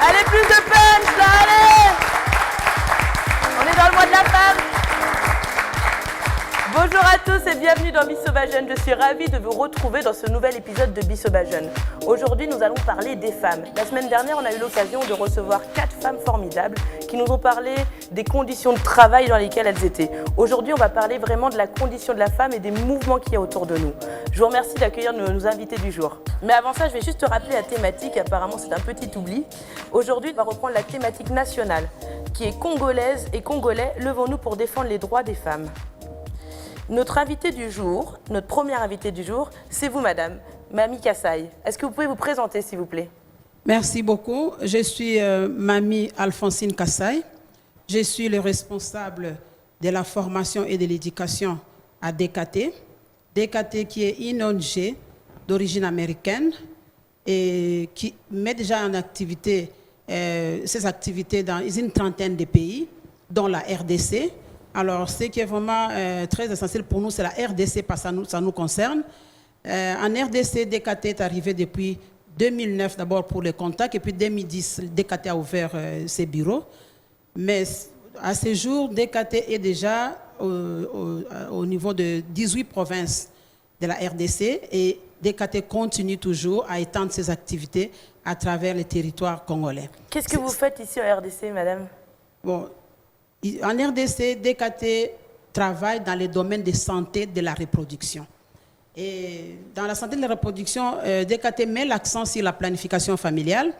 Allez, plus de punch, là, allez! On est dans le mois de la femme. Bonjour à tous et bienvenue dans Bisoba Jeune. Je suis ravie de vous retrouver dans ce nouvel épisode de Bisoba Jeune. Aujourd'hui, nous allons parler des femmes. La semaine dernière, on a eu l'occasion de recevoir 4 femmes formidables qui nous ont parlé des conditions de travail dans lesquelles elles étaient. Aujourd'hui, on va parler vraiment de la condition de la femme et des mouvements qu'il y a autour de nous. Je vous remercie d'accueillir nos invités du jour. Mais avant ça, je vais juste te rappeler la thématique. Apparemment, c'est un petit oubli. Aujourd'hui, on va reprendre la thématique nationale qui est congolaise et congolais. Levons-nous pour défendre les droits des femmes. Notre invité du jour, notre première invitée du jour, c'est vous, madame, Mamie Kassai. Est-ce que vous pouvez vous présenter, s'il vous plaît? Merci beaucoup. Je suis Mamie Alphonsine Kassai. Je suis le responsable de la formation et de l'éducation à DKT. DKT qui est une ONG d'origine américaine et qui met déjà en activité ses activités dans une trentaine de pays, dont la RDC. Alors, ce qui est vraiment très essentiel pour nous, c'est la RDC parce que ça nous concerne. En RDC, DKT est arrivé depuis 2009 d'abord pour les contacts et puis 2010, DKT a ouvert ses bureaux. Mais à ce jour, DKT est déjà au niveau de 18 provinces de la RDC et DKT continue toujours à étendre ses activités à travers les territoires congolais. Qu'est-ce que vous faites ici en RDC, madame? Bon, en RDC, DKT travaille dans les domaines de santé de la reproduction. Et dans la santé de la reproduction, DKT met l'accent sur la planification familiale,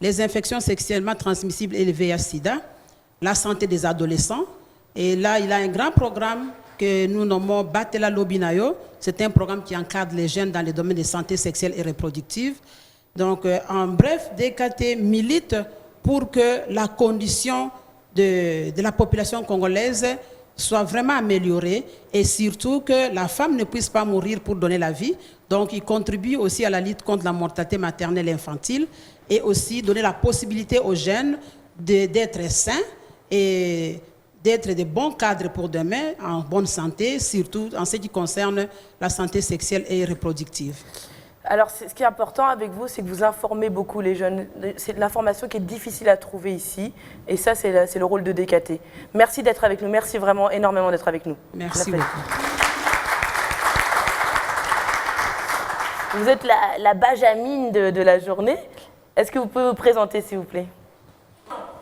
les infections sexuellement transmissibles et le VIH-Sida, la santé des adolescents. Et là, il a un grand programme que nous nommons Batela Lobinayo. C'est un programme qui encadre les jeunes dans les domaines de santé sexuelle et reproductive. Donc, en bref, DKT milite pour que la condition de la population congolaise soit vraiment améliorée et surtout que la femme ne puisse pas mourir pour donner la vie. Donc, il contribue aussi à la lutte contre la mortalité maternelle et infantile et aussi donner la possibilité aux jeunes d'être sains et d'être de bons cadres pour demain, en bonne santé, surtout en ce qui concerne la santé sexuelle et reproductive. Alors, ce qui est important avec vous, c'est que vous informez beaucoup les jeunes. C'est de l'information qui est difficile à trouver ici. Et ça, c'est le rôle de DKT. Merci d'être avec nous. Merci vraiment énormément d'être avec nous. Merci beaucoup. Vous êtes la Benjamine de la journée. Est-ce que vous pouvez vous présenter, s'il vous plaît?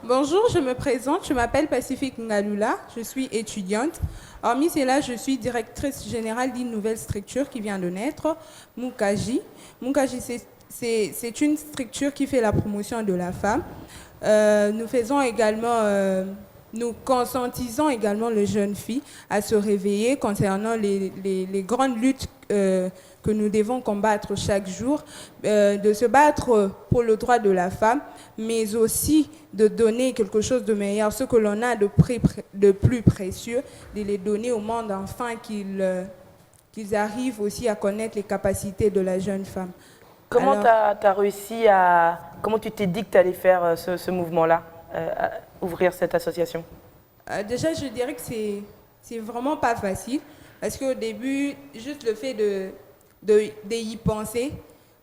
Bonjour, je me présente. Je m'appelle Pacifique Ngalula. Je suis étudiante. Hormis cela, je suis directrice générale d'une nouvelle structure qui vient de naître, Mukaji. Mukaji, c'est une structure qui fait la promotion de la femme. Nous faisons également, nous conscientisons également les jeunes filles à se réveiller concernant les grandes luttes que nous devons combattre chaque jour, de se battre pour le droit de la femme, mais aussi de donner quelque chose de meilleur, ce que l'on a de plus précieux, de les donner au monde afin qu'ils arrivent aussi à connaître les capacités de la jeune femme. Comment tu as réussi à... Comment tu t'es dit que tu allais faire ce mouvement-là, ouvrir cette association? Déjà, je dirais que c'est vraiment pas facile, parce qu'au début, juste le fait d'y penser,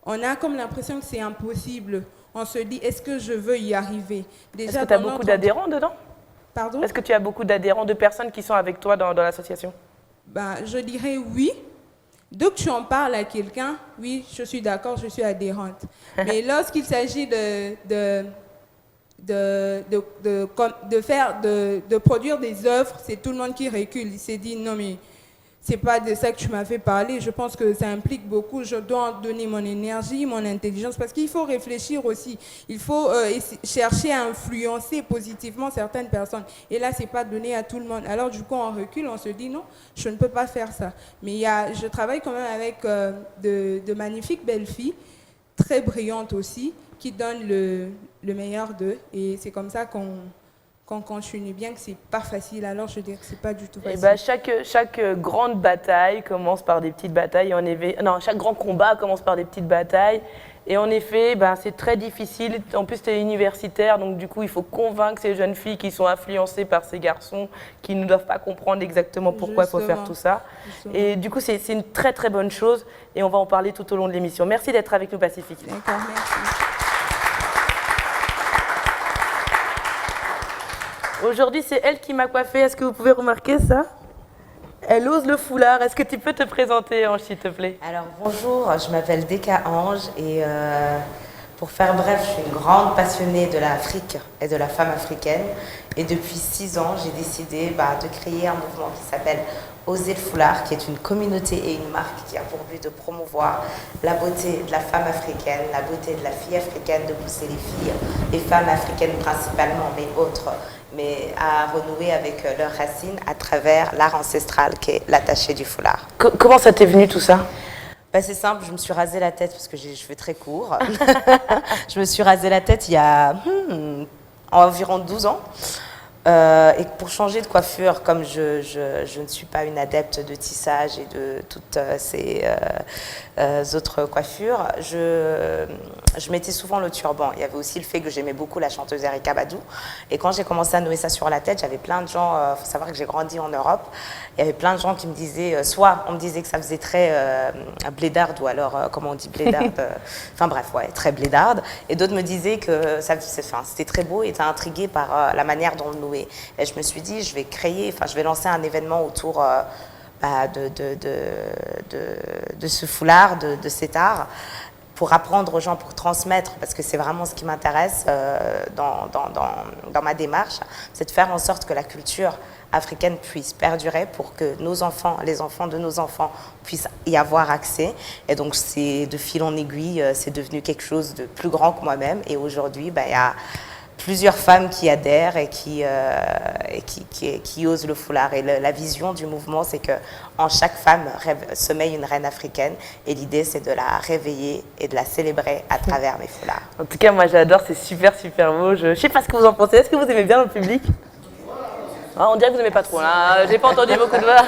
on a comme l'impression que c'est impossible. On se dit, est-ce que je veux y arriver? Est-ce que tu as beaucoup d'adhérents dedans? Pardon? Est-ce que tu as beaucoup d'adhérents, de personnes qui sont avec toi dans l'association? Je dirais oui. Dès que tu en parles à quelqu'un, oui, je suis d'accord, je suis adhérente. Mais lorsqu'il s'agit de produire des œuvres, c'est tout le monde qui recule. Il s'est dit, non mais c'est pas de ça que tu m'as fait parler. Je pense que ça implique beaucoup. Je dois donner mon énergie, mon intelligence, parce qu'il faut réfléchir aussi. Il faut chercher à influencer positivement certaines personnes. Et là, c'est pas donné à tout le monde. Alors du coup, on recule, on se dit non, je ne peux pas faire ça. Mais je travaille quand même avec de magnifiques belles filles, très brillantes aussi, qui donnent le meilleur d'eux. Et c'est comme ça qu'on continue, bien que c'est pas facile, alors je dirais que c'est pas du tout facile. Chaque grande bataille commence par des petites batailles. Chaque grand combat commence par des petites batailles. Et en effet, c'est très difficile. En plus, tu es universitaire, donc du coup, il faut convaincre ces jeunes filles qui sont influencées par ces garçons qui ne doivent pas comprendre exactement pourquoi il faut faire tout ça. Justement. Et du coup, c'est une très très bonne chose. Et on va en parler tout au long de l'émission. Merci d'être avec nous, Pacifique. D'accord, merci. Aujourd'hui, c'est elle qui m'a coiffée. Est-ce que vous pouvez remarquer ça? Elle ose le foulard. Est-ce que tu peux te présenter, Ange, s'il te plaît? Alors bonjour, je m'appelle Deka Ange et pour faire bref, je suis une grande passionnée de l'Afrique et de la femme africaine. Et depuis 6 ans, j'ai décidé de créer un mouvement qui s'appelle Oser le foulard, qui est une communauté et une marque qui a pour but de promouvoir la beauté de la femme africaine, la beauté de la fille africaine, de pousser les filles, les femmes africaines principalement, mais autres, mais à renouer avec leurs racines à travers l'art ancestral qui est l'attaché du foulard. Comment ça t'est venu tout ça? C'est simple, je me suis rasé la tête parce que j'ai les cheveux très courts. Je me suis rasé la tête il y a environ 12 ans. Et pour changer de coiffure, comme je ne suis pas une adepte de tissage et de toutes ces autres coiffures, je mettais souvent le turban. Il y avait aussi le fait que j'aimais beaucoup la chanteuse Erykah Badu. Et quand j'ai commencé à nouer ça sur la tête, j'avais plein de gens, il faut savoir que j'ai grandi en Europe, il y avait plein de gens qui me disaient, soit on me disait que ça faisait très blédarde, ou alors, comment on dit blédarde, enfin bref, ouais, très blédarde. Et d'autres me disaient que c'était très beau et étaient intrigués par la manière dont on nouait. Et je me suis dit, je vais lancer un événement autour de ce foulard, de cet art, pour apprendre aux gens, pour transmettre, parce que c'est vraiment ce qui m'intéresse dans ma démarche, c'est de faire en sorte que la culture africaine puisse perdurer pour que nos enfants, les enfants de nos enfants puissent y avoir accès. Et donc, c'est de fil en aiguille, c'est devenu quelque chose de plus grand que moi-même. Et aujourd'hui, il y a plusieurs femmes qui adhèrent et qui osent le foulard. Et la vision du mouvement, c'est qu'en chaque femme sommeille une reine africaine. Et l'idée, c'est de la réveiller et de la célébrer à travers mes foulards. En tout cas, moi j'adore, c'est super super beau. Je sais pas ce que vous en pensez. Est-ce que vous aimez bien le public? On dirait que vous n'aimez pas trop. Là. J'ai pas entendu beaucoup de voix.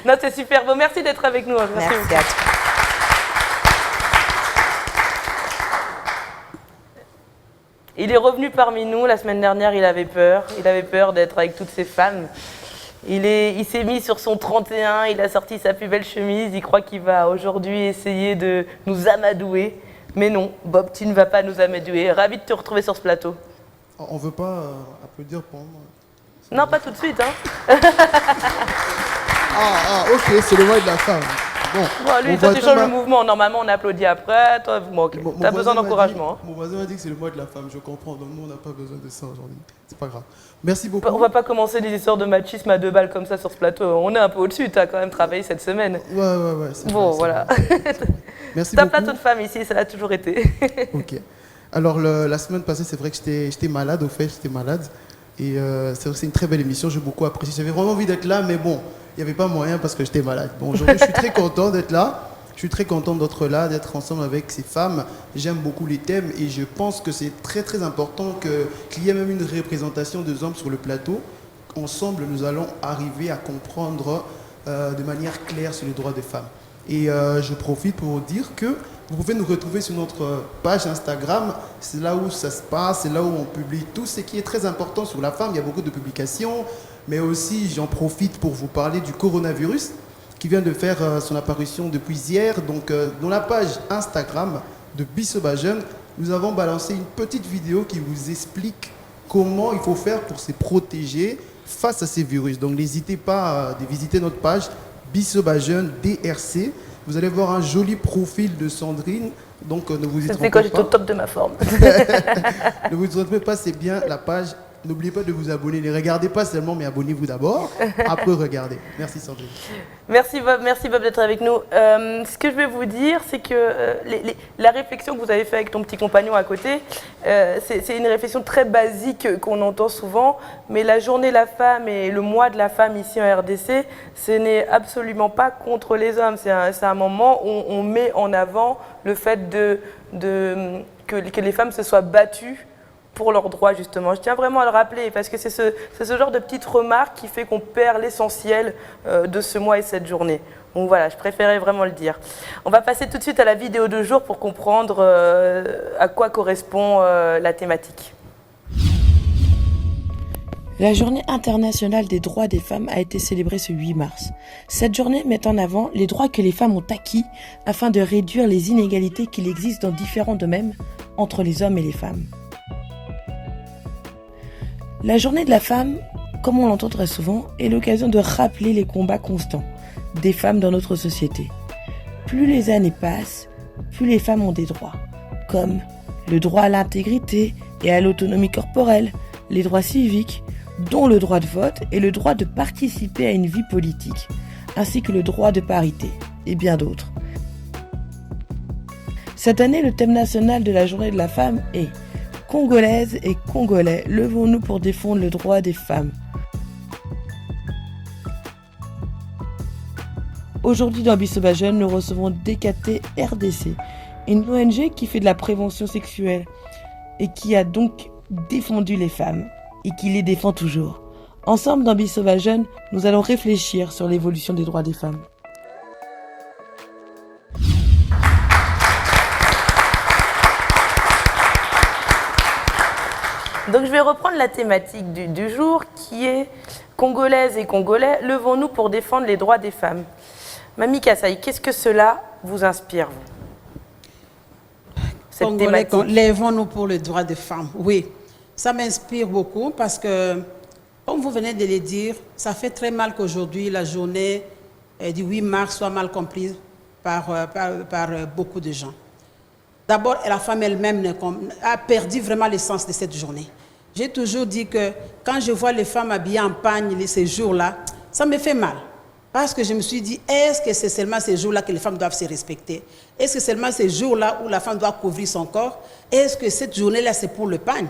Non, c'est super beau. Merci d'être avec nous. Merci à toi. Il est revenu parmi nous. La semaine dernière, il avait peur. Il avait peur d'être avec toutes ces femmes. Il s'est mis sur son 31. Il a sorti sa plus belle chemise. Il croit qu'il va aujourd'hui essayer de nous amadouer. Mais non, Bob, tu ne vas pas nous amadouer. Ravi de te retrouver sur ce plateau. On ne veut pas applaudir pour moi. Non, pas tout de suite. Ok, c'est le mois de la femme. Bon, lui, toi, tu changes le mouvement. Normalement, on applaudit après. Toi, vous manquez. Tu as besoin d'encouragement. Mon voisin m'a dit que c'est le mois de la femme. Je comprends. Donc, nous, on n'a pas besoin de ça aujourd'hui. C'est pas grave. Merci beaucoup. On va pas commencer des histoires de machisme à 2 balles comme ça sur ce plateau. On est un peu au-dessus. Tu as quand même travaillé cette semaine. Ouais. Bon, voilà. Merci beaucoup. T'as plateau de femmes ici, ça l'a toujours été. Ok. Alors, la semaine passée, c'est vrai que j'étais malade. Au fait, j'étais malade. Et c'est une très belle émission. J'ai beaucoup apprécié. J'avais vraiment envie d'être là, mais bon. Il n'y avait pas moyen parce que j'étais malade. Bon, aujourd'hui, je suis très content d'être là. Je suis très content d'être là, d'être ensemble avec ces femmes. J'aime beaucoup les thèmes et je pense que c'est très, très important qu'il y ait même une représentation des hommes sur le plateau. Ensemble, nous allons arriver à comprendre de manière claire sur les droits des femmes. Et je profite pour vous dire que vous pouvez nous retrouver sur notre page Instagram. C'est là où ça se passe, c'est là où on publie tout ce qui est très important sur la femme. Il y a beaucoup de publications. Mais aussi, j'en profite pour vous parler du coronavirus qui vient de faire son apparition depuis hier. Donc, dans la page Instagram de Bissoba Jeune, nous avons balancé une petite vidéo qui vous explique comment il faut faire pour se protéger face à ces virus. Donc, n'hésitez pas de visiter notre page Bissoba Jeune DRC. Vous allez voir un joli profil de Sandrine. Donc, ne vous y trompez pas. C'est quand j'étais au top de ma forme. Ne vous trompez pas, c'est bien la page. N'oubliez pas de vous abonner. Ne regardez pas seulement, mais abonnez-vous d'abord. Après, regardez. Merci Sandrine. Merci Bob d'être avec nous. Ce que je vais vous dire, c'est que la réflexion que vous avez faite avec ton petit compagnon à côté, c'est une réflexion très basique qu'on entend souvent, mais la journée de la femme et le mois de la femme ici en RDC, ce n'est absolument pas contre les hommes. C'est un moment où on met en avant le fait que les femmes se soient battues pour leurs droits, justement. Je tiens vraiment à le rappeler, parce que c'est ce genre de petite remarque qui fait qu'on perd l'essentiel de ce mois et cette journée. Donc voilà, je préférais vraiment le dire. On va passer tout de suite à la vidéo de jour pour comprendre à quoi correspond la thématique. La Journée internationale des droits des femmes a été célébrée ce 8 mars. Cette journée met en avant les droits que les femmes ont acquis afin de réduire les inégalités qu'il existe dans différents domaines entre les hommes et les femmes. La journée de la femme, comme on l'entend très souvent, est l'occasion de rappeler les combats constants des femmes dans notre société. Plus les années passent, plus les femmes ont des droits, comme le droit à l'intégrité et à l'autonomie corporelle, les droits civiques, dont le droit de vote et le droit de participer à une vie politique, ainsi que le droit de parité, et bien d'autres. Cette année, le thème national de la Journée de la femme est « Congolaises et Congolais, levons-nous pour défendre le droit des femmes ». Aujourd'hui dans Bissoba Jeune, nous recevons DKT RDC, une ONG qui fait de la prévention sexuelle et qui a donc défendu les femmes et qui les défend toujours. Ensemble dans Bissoba Jeune, nous allons réfléchir sur l'évolution des droits des femmes. Donc je vais reprendre la thématique du jour qui est Congolaises et Congolais, levons-nous pour défendre les droits des femmes. Mamie Kassaï, qu'est-ce que cela vous inspire, vous? Cette Congolais, thématique. lèvons-nous pour les droits des femmes. Oui, ça m'inspire beaucoup parce que, comme vous venez de le dire, ça fait très mal qu'aujourd'hui, la journée du 8 mars soit mal comprise par beaucoup de gens. D'abord, la femme elle-même a perdu vraiment le sens de cette journée. J'ai toujours dit que quand je vois les femmes habillées en pagne ces jours-là, ça me fait mal. Parce que je me suis dit, est-ce que c'est seulement ces jours-là que les femmes doivent se respecter? Est-ce que c'est seulement ces jours-là où la femme doit couvrir son corps? Est-ce que cette journée-là, c'est pour le pagne?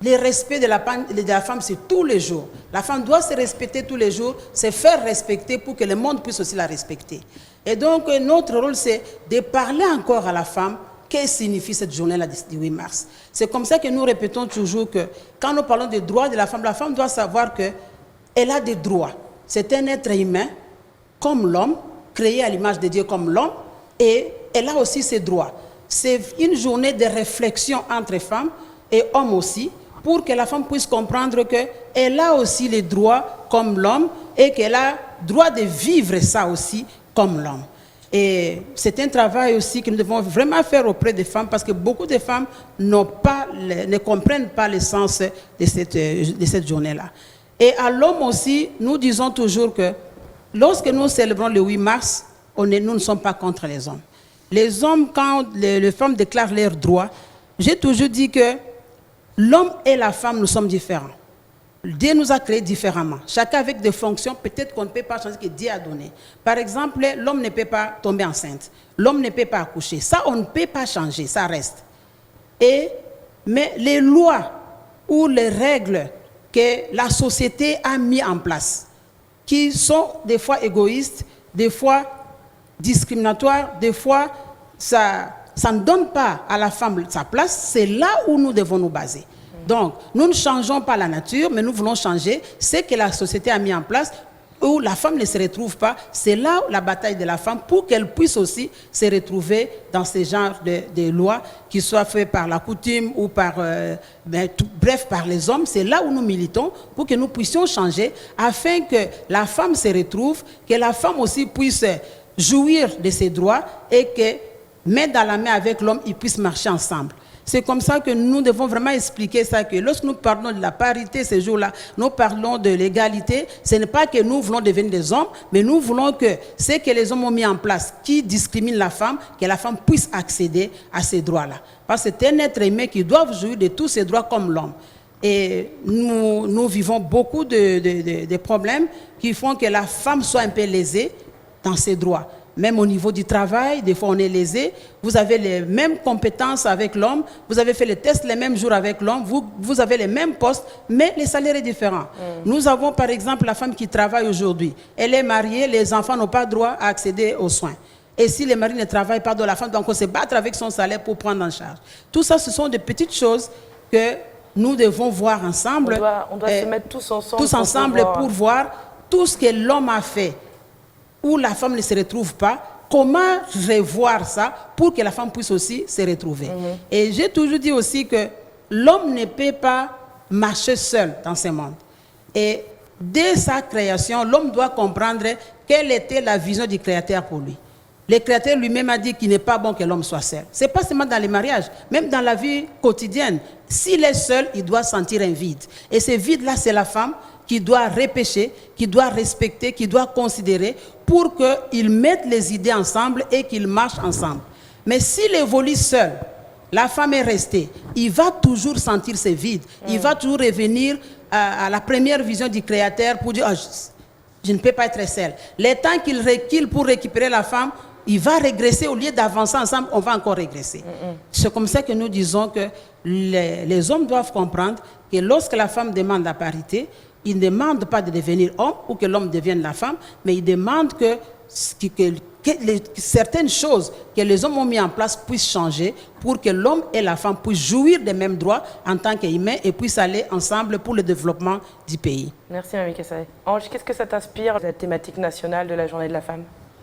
Le respect de la femme, c'est tous les jours. La femme doit se respecter tous les jours, se faire respecter pour que le monde puisse aussi la respecter. Et donc, notre rôle, c'est de parler encore à la femme. Qu'est-ce que signifie cette journée-là du 8 mars? C'est comme ça que nous répétons toujours que quand nous parlons des droits de la femme doit savoir qu'elle a des droits. C'est un être humain comme l'homme, créé à l'image de Dieu comme l'homme, et elle a aussi ses droits. C'est une journée de réflexion entre femmes et hommes aussi, pour que la femme puisse comprendre qu'elle a aussi les droits comme l'homme et qu'elle a le droit de vivre ça aussi comme l'homme. Et c'est un travail aussi que nous devons vraiment faire auprès des femmes parce que beaucoup de femmes ne comprennent pas le sens de cette journée-là. Et à l'homme aussi, nous disons toujours que lorsque nous célébrons le 8 mars, nous ne sommes pas contre les hommes. Les hommes, quand les femmes déclarent leurs droits, j'ai toujours dit que l'homme et la femme, nous sommes différents. Dieu nous a créés différemment. Chacun avec des fonctions, peut-être qu'on ne peut pas changer ce que Dieu a donné. Par exemple, l'homme ne peut pas tomber enceinte. L'homme ne peut pas accoucher. Ça, on ne peut pas changer, ça reste. Mais les lois ou les règles que la société a mis en place, qui sont des fois égoïstes, des fois discriminatoires, des fois ça ne donne pas à la femme sa place, c'est là où nous devons nous baser. Donc, nous ne changeons pas la nature, mais nous voulons changer ce que la société a mis en place, où la femme ne se retrouve pas. C'est là la bataille de la femme pour qu'elle puisse aussi se retrouver dans ce genre de lois qui soient faites par la coutume ou par par les hommes. C'est là où nous militons pour que nous puissions changer afin que la femme se retrouve, que la femme aussi puisse jouir de ses droits et que, main dans la main avec l'homme, ils puissent marcher ensemble. C'est comme ça que nous devons vraiment expliquer ça, que lorsque nous parlons de la parité ces jours-là, nous parlons de l'égalité, ce n'est pas que nous voulons devenir des hommes, mais nous voulons que ce que les hommes ont mis en place, qui discrimine la femme, que la femme puisse accéder à ces droits-là. Parce que c'est un être humain qui doit jouir de tous ses droits comme l'homme. Et nous vivons beaucoup de problèmes qui font que la femme soit un peu lésée dans ses droits. Même au niveau du travail, des fois on est lésé. Vous avez les mêmes compétences avec l'homme, vous avez fait les tests les mêmes jours avec l'homme, vous avez les mêmes postes, mais les salaires sont différents. Nous avons par exemple la femme qui travaille aujourd'hui. Elle est mariée, les enfants n'ont pas droit à accéder aux soins. Et si le mari ne travaille pas, la femme doit encore se battre avec son salaire pour prendre en charge. Tout ça, ce sont des petites choses que nous devons voir ensemble. On doit se mettre tous ensemble. Tous ensemble pour voir tout ce que l'homme a fait, où la femme ne se retrouve pas, comment revoir ça pour que la femme puisse aussi se retrouver. Et j'ai toujours dit aussi que l'homme ne peut pas marcher seul dans ce monde. Et dès sa création, l'homme doit comprendre quelle était la vision du Créateur pour lui. Le Créateur lui-même a dit qu'il n'est pas bon que l'homme soit seul. Ce n'est pas seulement dans les mariages, même dans la vie quotidienne. S'il est seul, il doit sentir un vide. Et ce vide-là, c'est la femme qui doit repêcher, qui doit respecter, qui doit considérer pour qu'ils mettent les idées ensemble et qu'ils marchent ensemble. Mais s'il évolue seul, la femme est restée, il va toujours sentir ce vide. Il va toujours revenir à la première vision du Créateur pour dire je ne peux pas être seul. Les temps qu'il recule pour récupérer la femme, il va régresser. Au lieu d'avancer ensemble, on va encore régresser. C'est comme ça que nous disons que les hommes doivent comprendre que lorsque la femme demande la parité, il ne demande pas de devenir homme ou que l'homme devienne la femme, mais il demande que certaines choses que les hommes ont mis en place puissent changer pour que l'homme et la femme puissent jouir des mêmes droits en tant qu'humains et puissent aller ensemble pour le développement du pays. Merci, Mamie Kassaye. Ange, qu'est-ce que ça t'inspire, la thématique nationale de la journée de la femme,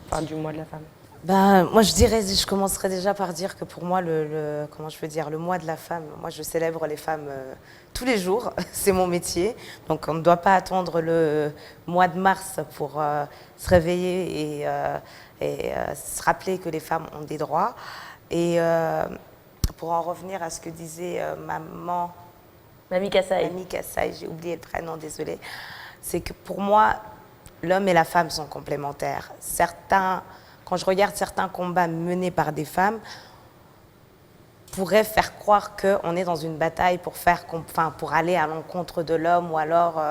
enfin du mois de la femme? Moi, je commencerai déjà par dire que pour moi, le mois de la femme, moi, je célèbre les femmes tous les jours. C'est mon métier. Donc, on ne doit pas attendre le mois de mars pour se réveiller et se rappeler que les femmes ont des droits. Et pour en revenir à ce que disait Mamie Kassaye. Mamie Kassaye, j'ai oublié le prénom, désolée. C'est que pour moi, l'homme et la femme sont complémentaires. Quand je regarde certains combats menés par des femmes, pourraient faire croire qu'on est dans une bataille pour aller à l'encontre de l'homme ou alors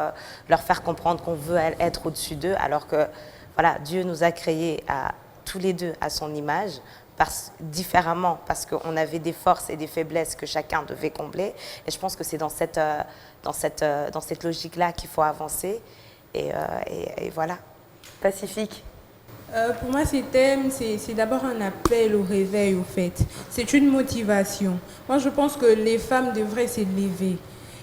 leur faire comprendre qu'on veut être au-dessus d'eux, alors que voilà, Dieu nous a créés tous les deux à son image, différemment, parce qu'on avait des forces et des faiblesses que chacun devait combler. Et je pense que c'est dans cette logique-là qu'il faut avancer. Et voilà. Pacifique. Pour moi, ces thèmes, c'est d'abord un appel au réveil, au fait. C'est une motivation. Moi, je pense que les femmes devraient s'élever.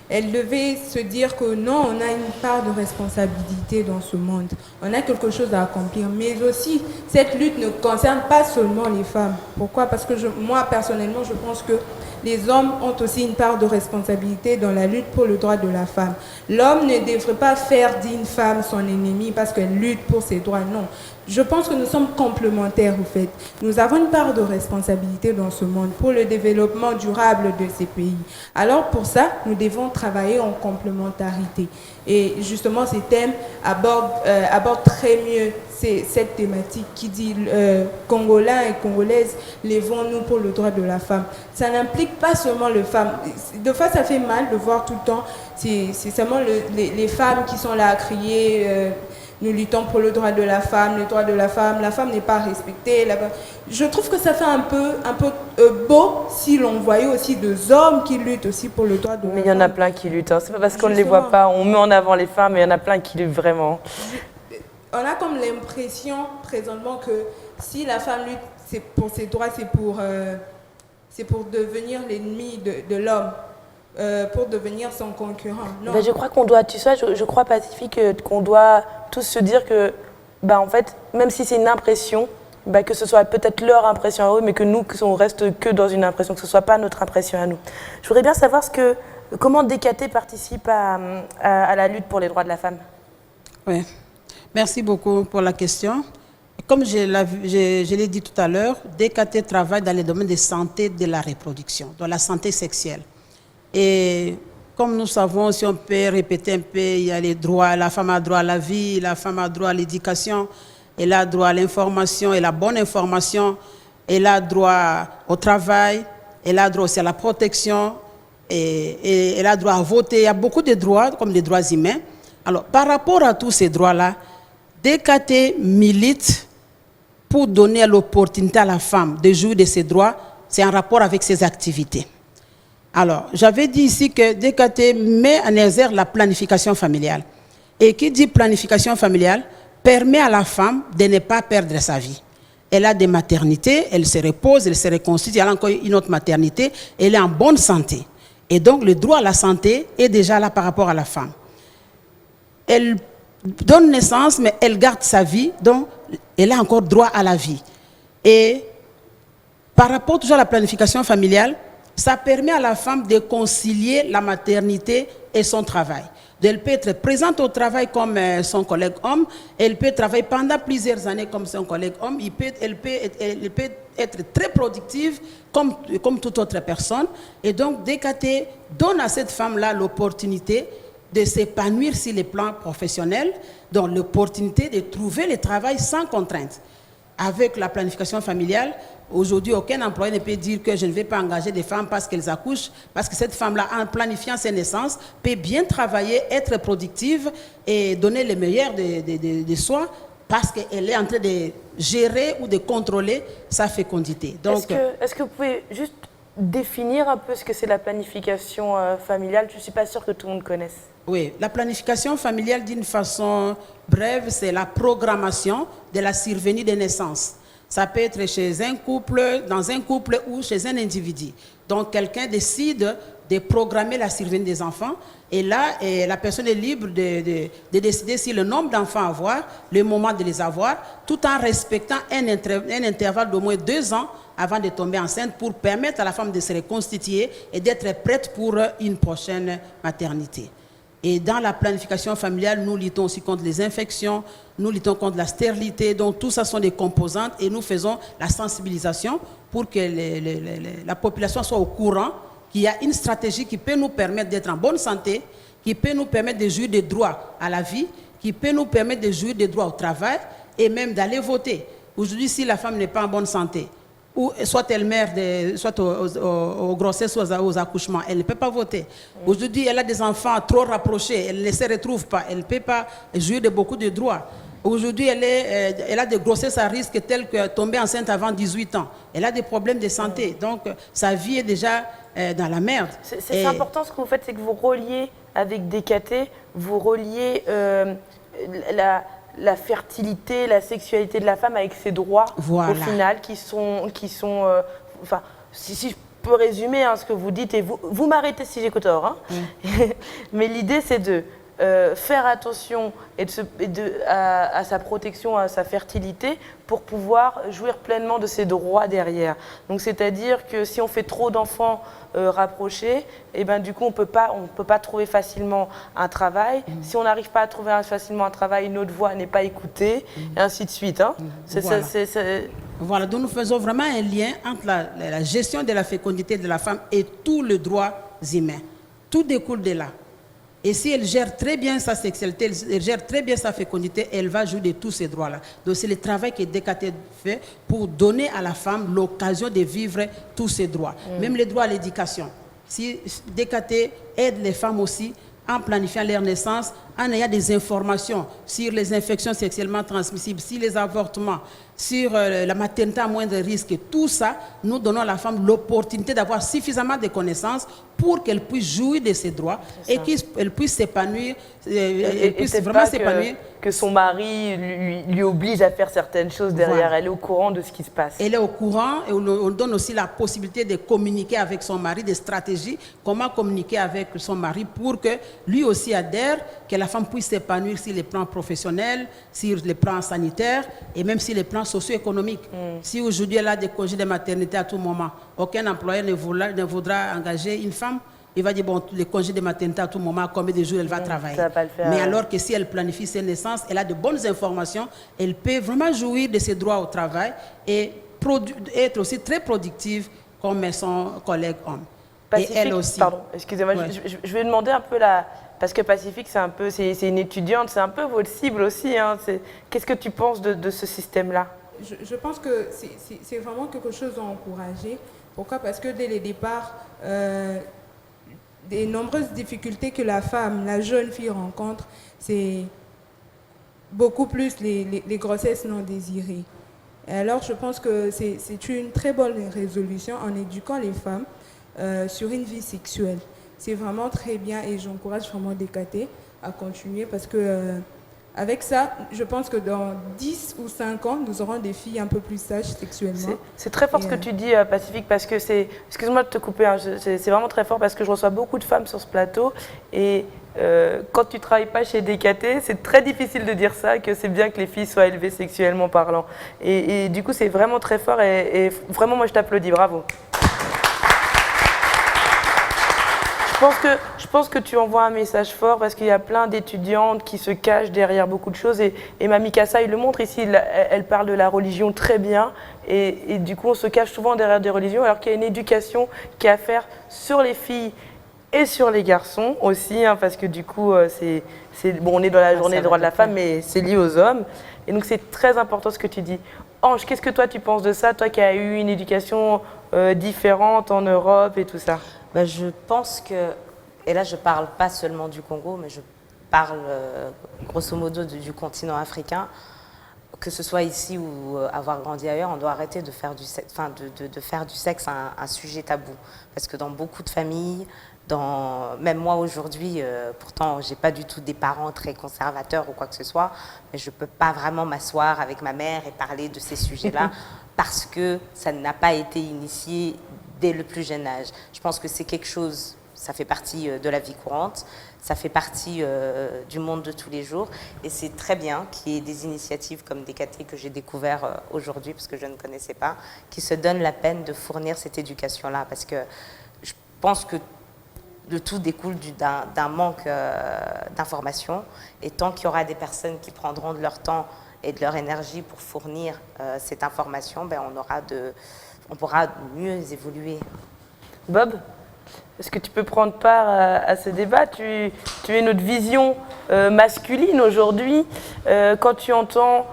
Elles devaient se dire que non, on a une part de responsabilité dans ce monde. On a quelque chose à accomplir. Mais aussi, cette lutte ne concerne pas seulement les femmes. Pourquoi? Parce que moi, personnellement, je pense que les hommes ont aussi une part de responsabilité dans la lutte pour le droit de la femme. L'homme ne devrait pas faire d'une femme son ennemi parce qu'elle lutte pour ses droits. Non. Je pense que nous sommes complémentaires, au fait. Nous avons une part de responsabilité dans ce monde pour le développement durable de ces pays. Alors, pour ça, nous devons travailler en complémentarité. Et justement, ces thèmes abordent très mieux cette thématique qui dit Congolais et Congolaises, lèvons-nous pour le droit de la femme. Ça n'implique pas seulement les femmes. De fois, ça fait mal de voir tout le temps, c'est seulement les femmes qui sont là à crier nous luttons pour le droit de la femme, la femme n'est pas respectée. Je trouve que ça fait un peu beau si l'on voyait aussi des hommes qui luttent aussi pour le droit de la femme. Mais il y en a plein qui luttent, hein. C'est pas parce qu'on ne les voit pas, on met en avant les femmes, mais il y en a plein qui luttent vraiment. On a comme l'impression présentement que si la femme lutte c'est pour ses droits, c'est pour devenir l'ennemi de l'homme. Pour devenir son concurrent. Non. Ben, je crois qu'on doit, tu sais, je crois, Pacifique, qu'on doit tous se dire que, en fait, même si c'est une impression, que ce soit peut-être leur impression à eux, mais que nous, on reste que dans une impression, que ce ne soit pas notre impression à nous. Je voudrais bien savoir comment DKT participe à la lutte pour les droits de la femme. Oui, merci beaucoup pour la question. Comme je l'ai dit tout à l'heure, DKT travaille dans les domaines de santé de la reproduction, dans la santé sexuelle. Et comme nous savons, si on peut répéter un peu, il y a les droits, la femme a droit à la vie, la femme a droit à l'éducation, elle a droit à l'information et la bonne information, elle a droit au travail, elle a droit aussi à la protection, et elle a droit à voter. Il y a beaucoup de droits, comme des droits humains. Alors, par rapport à tous ces droits-là, DKT milite pour donner l'opportunité à la femme de jouir de ses droits. C'est en rapport avec ses activités. Alors, j'avais dit ici que DKT met en exergue la planification familiale. Et qui dit planification familiale permet à la femme de ne pas perdre sa vie. Elle a des maternités, elle se repose, elle se reconstitue, elle a encore une autre maternité, elle est en bonne santé. Et donc, le droit à la santé est déjà là par rapport à la femme. Elle donne naissance, mais elle garde sa vie, donc elle a encore droit à la vie. Et par rapport toujours à la planification familiale, ça permet à la femme de concilier la maternité et son travail. Elle peut être présente au travail comme son collègue homme. Elle peut travailler pendant plusieurs années comme son collègue homme. Elle peut être très productive comme toute autre personne. Et donc, DKT donne à cette femme-là l'opportunité de s'épanouir sur les plans professionnels, donc l'opportunité de trouver le travail sans contrainte. Avec la planification familiale, aujourd'hui, aucun employé ne peut dire que je ne vais pas engager des femmes parce qu'elles accouchent, parce que cette femme-là, en planifiant ses naissances, peut bien travailler, être productive et donner le meilleur de soi parce qu'elle est en train de gérer ou de contrôler sa fécondité. Donc, est-ce que vous pouvez juste définir un peu ce que c'est la planification familiale? Je ne suis pas sûre que tout le monde connaisse. Oui, la planification familiale, d'une façon brève, c'est la programmation de la survenue des naissances. Ça peut être chez un couple, dans un couple ou chez un individu. Donc, quelqu'un décide de programmer la survenue des enfants. Et là, la personne est libre de décider si le nombre d'enfants à avoir, le moment de les avoir, tout en respectant un intervalle d'au moins 2 ans avant de tomber enceinte pour permettre à la femme de se reconstituer et d'être prête pour une prochaine maternité. Et dans la planification familiale, nous luttons aussi contre les infections, nous luttons contre la stérilité. Donc tout ça sont des composantes et nous faisons la sensibilisation pour que la population soit au courant qu'il y a une stratégie qui peut nous permettre d'être en bonne santé, qui peut nous permettre de jouir des droits à la vie, qui peut nous permettre de jouir des droits au travail et même d'aller voter. Aujourd'hui, si la femme n'est pas en bonne santé, ou soit elle meurt soit aux grossesses, soit aux accouchements, elle ne peut pas voter. Aujourd'hui, elle a des enfants trop rapprochés, elle ne se retrouve pas, elle ne peut pas jouir de beaucoup de droits. Aujourd'hui, elle a des grossesses à risque telles que tomber enceinte avant 18 ans. Elle a des problèmes de santé, donc sa vie est déjà dans la merde. C'est important ce que vous faites, c'est que vous reliez avec DKT, vous reliez la fertilité, la sexualité de la femme avec ses droits, voilà, au final, qui sont enfin, si je peux résumer ce que vous dites, et vous m'arrêtez si j'ai tort, hein. Mais l'idée, c'est de faire attention à sa protection, à sa fertilité, pour pouvoir jouir pleinement de ses droits derrière. Donc, c'est-à-dire que si on fait trop d'enfants rapprochés, et ben, du coup, on peut pas trouver facilement un travail. Si on n'arrive pas à trouver facilement un travail, notre voix n'est pas écoutée, et ainsi de suite. Hein. Voilà. Voilà, donc nous faisons vraiment un lien entre la gestion de la fécondité de la femme et tous les droits humains. Tout découle de là. Et si elle gère très bien sa sexualité, elle gère très bien sa fécondité, elle va jouir de tous ces droits-là. Donc c'est le travail que DKT fait pour donner à la femme l'occasion de vivre tous ces droits. Même les droits à l'éducation. Si DKT aide les femmes aussi en planifiant leur naissance, en ayant des informations sur les infections sexuellement transmissibles, sur les avortements, sur la maternité à moindre risque, tout ça, nous donnons à la femme l'opportunité d'avoir suffisamment de connaissances pour qu'elle puisse jouir de ses droits et qu'elle puisse s'épanouir, elle puisse vraiment s'épanouir. Que son mari lui oblige à faire certaines choses derrière. Voilà. Elle est au courant de ce qui se passe. Elle est au courant et on donne aussi la possibilité de communiquer avec son mari, des stratégies, comment communiquer avec son mari pour que lui aussi adhère, que la femme puisse s'épanouir sur les plans professionnels, sur les plans sanitaires et même sur les plans socio-économiques. Si aujourd'hui elle a des congés de maternité à tout moment, aucun employeur ne voudra engager une femme. Il va dire, bon, les congés de maternité à tout moment, combien de jours elle va travailler. Ça va pas le faire. Mais alors que si elle planifie ses naissances, elle a de bonnes informations, elle peut vraiment jouir de ses droits au travail et être aussi très productive comme son collègue homme. Pacifique, et elle aussi. Pardon, excusez-moi, ouais. je vais demander un peu parce que Pacifique, c'est une étudiante, c'est un peu votre cible aussi. Hein. Qu'est-ce que tu penses de ce système-là? Je pense que c'est vraiment quelque chose à encourager. Pourquoi? Parce que dès le départ, des nombreuses difficultés que la femme, la jeune fille rencontre, c'est beaucoup plus les grossesses non désirées. Et alors, je pense que c'est une très bonne résolution en éduquant les femmes sur une vie sexuelle. C'est vraiment très bien et j'encourage vraiment DKT à continuer parce que avec ça, je pense que dans 10 ou 5 ans, nous aurons des filles un peu plus sages sexuellement. C'est très fort ce que tu dis, Pacifique, parce que excuse-moi de te couper, hein, c'est vraiment très fort parce que je reçois beaucoup de femmes sur ce plateau et quand tu ne travailles pas chez DKT, c'est très difficile de dire ça, que c'est bien que les filles soient élevées sexuellement parlant. Et du coup, c'est vraiment très fort et vraiment, moi, je t'applaudis, bravo. Je pense que tu envoies un message fort parce qu'il y a plein d'étudiantes qui se cachent derrière beaucoup de choses et Mamie Kassaï le montre ici, elle parle de la religion très bien et du coup on se cache souvent derrière des religions alors qu'il y a une éducation qui est à faire sur les filles et sur les garçons aussi, hein, parce que du coup, bon, on est dans la journée des droits de la femme, mais c'est lié aux hommes. Et donc, c'est très important ce que tu dis. Ange, qu'est-ce que toi, tu penses de ça, toi qui as eu une éducation différente en Europe et tout ça? Ben, je pense que, et là, je ne parle pas seulement du Congo, mais je parle grosso modo du continent africain. Que ce soit ici ou avoir grandi ailleurs, on doit arrêter de faire du sexe, de faire du sexe un sujet tabou. Parce que dans beaucoup de familles, même moi aujourd'hui, pourtant j'ai pas du tout des parents très conservateurs ou quoi que ce soit, mais je peux pas vraiment m'asseoir avec ma mère et parler de ces sujets-là parce que ça n'a pas été initié dès le plus jeune âge. Je pense que c'est quelque chose, ça fait partie de la vie courante, ça fait partie du monde de tous les jours et c'est très bien qu'il y ait des initiatives comme DKT que j'ai découvert aujourd'hui parce que je ne connaissais pas, qui se donnent la peine de fournir cette éducation-là parce que je pense que le tout découle d'un manque d'information. Et tant qu'il y aura des personnes qui prendront de leur temps et de leur énergie pour fournir cette information, ben on pourra mieux évoluer. Bob, est-ce que tu peux prendre part à ce débat? Tu es notre vision masculine aujourd'hui. Quand tu entends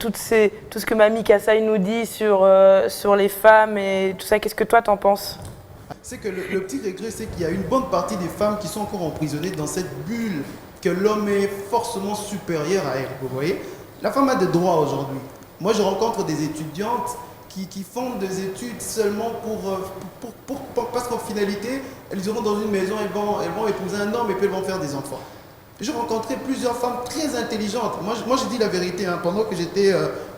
tout ce que Mamie Kassaï nous dit sur les femmes et tout ça, qu'est-ce que toi t'en penses? C'est que le petit regret, c'est qu'il y a une bonne partie des femmes qui sont encore emprisonnées dans cette bulle que l'homme est forcément supérieur à elle, vous voyez. La femme a des droits aujourd'hui. Moi, je rencontre des étudiantes qui font des études seulement parce qu'en finalité, elles iront dans une maison, elles vont épouser un homme et puis elles vont faire des enfants. J'ai rencontré plusieurs femmes très intelligentes. Moi je dis la vérité, hein, pendant que j'étais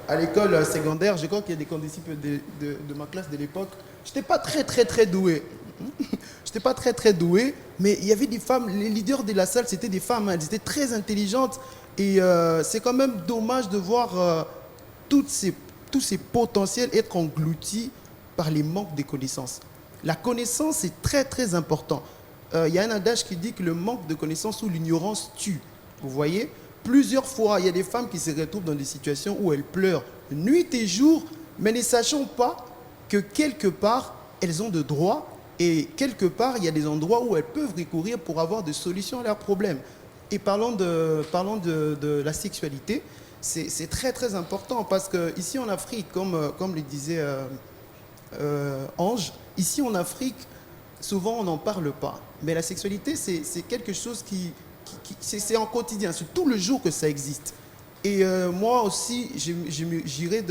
à l'école secondaire, je crois qu'il y a des condisciples de ma classe de l'époque, je n'étais pas très doué. Je n'étais pas très doué, mais il y avait des femmes, les leaders de la salle, c'était des femmes, hein, elles étaient très intelligentes. Et c'est quand même dommage de voir tous ces potentiels être engloutis par les manques de connaissances. La connaissance est très important. Il y a un adage qui dit que le manque de connaissances ou l'ignorance tue. Vous voyez, plusieurs fois, il y a des femmes qui se retrouvent dans des situations où elles pleurent nuit et jour, mais ne sachant pas que quelque part, elles ont de droits et quelque part, il y a des endroits où elles peuvent recourir pour avoir des solutions à leurs problèmes. Et parlons de la sexualité, c'est très important parce qu'ici en Afrique, comme le disait Ange, ici en Afrique, souvent on n'en parle pas. Mais la sexualité, c'est quelque chose c'est en quotidien, c'est tout le jour que ça existe. Et moi aussi, j'irai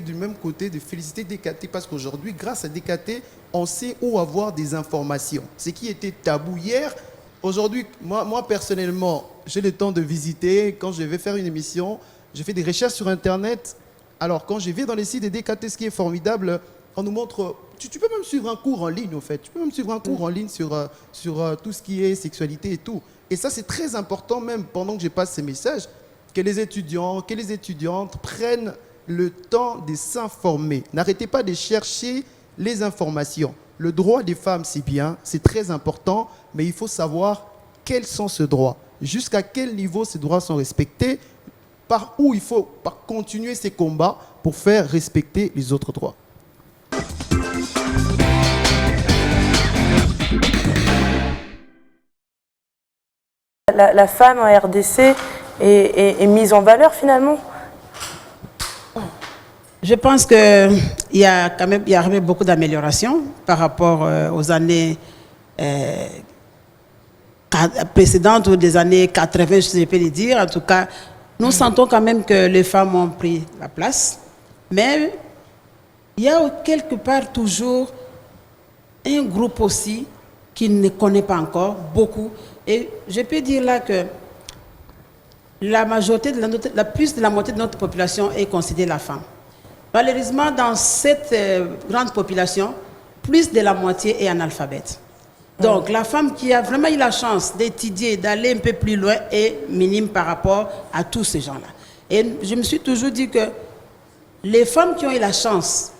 du même côté de féliciter DKT parce qu'aujourd'hui, grâce à DKT, on sait où avoir des informations. Ce qui était tabou hier, aujourd'hui, moi personnellement, j'ai le temps de visiter. Quand je vais faire une émission, je fais des recherches sur Internet. Alors, quand je vais dans les sites de DKT, ce qui est formidable, on nous montre... Tu peux même suivre un cours en ligne, en fait. Tu peux même suivre un cours en ligne sur tout ce qui est sexualité et tout. Et ça, c'est très important, même pendant que je passe ces messages, que les étudiants, que les étudiantes prennent le temps de s'informer. N'arrêtez pas de chercher les informations. Le droit des femmes, c'est bien, c'est très important, mais il faut savoir quels sont ces droits, jusqu'à quel niveau ces droits sont respectés, par où il faut continuer ces combats pour faire respecter les autres droits. La femme en RDC est mise en valeur finalement? Je pense qu'il y a quand même beaucoup d'améliorations par rapport aux années précédentes ou des années 80, je peux le dire. En tout cas, nous sentons quand même que les femmes ont pris la place. Mais il y a quelque part toujours un groupe aussi qui ne connaît pas encore beaucoup. Et je peux dire là que la majorité, plus de la moitié de notre population est considérée la femme. Malheureusement, dans cette grande population, plus de la moitié est analphabète. Donc, la femme qui a vraiment eu la chance d'étudier, d'aller un peu plus loin est minime par rapport à tous ces gens-là. Et je me suis toujours dit que les femmes qui ont eu la chance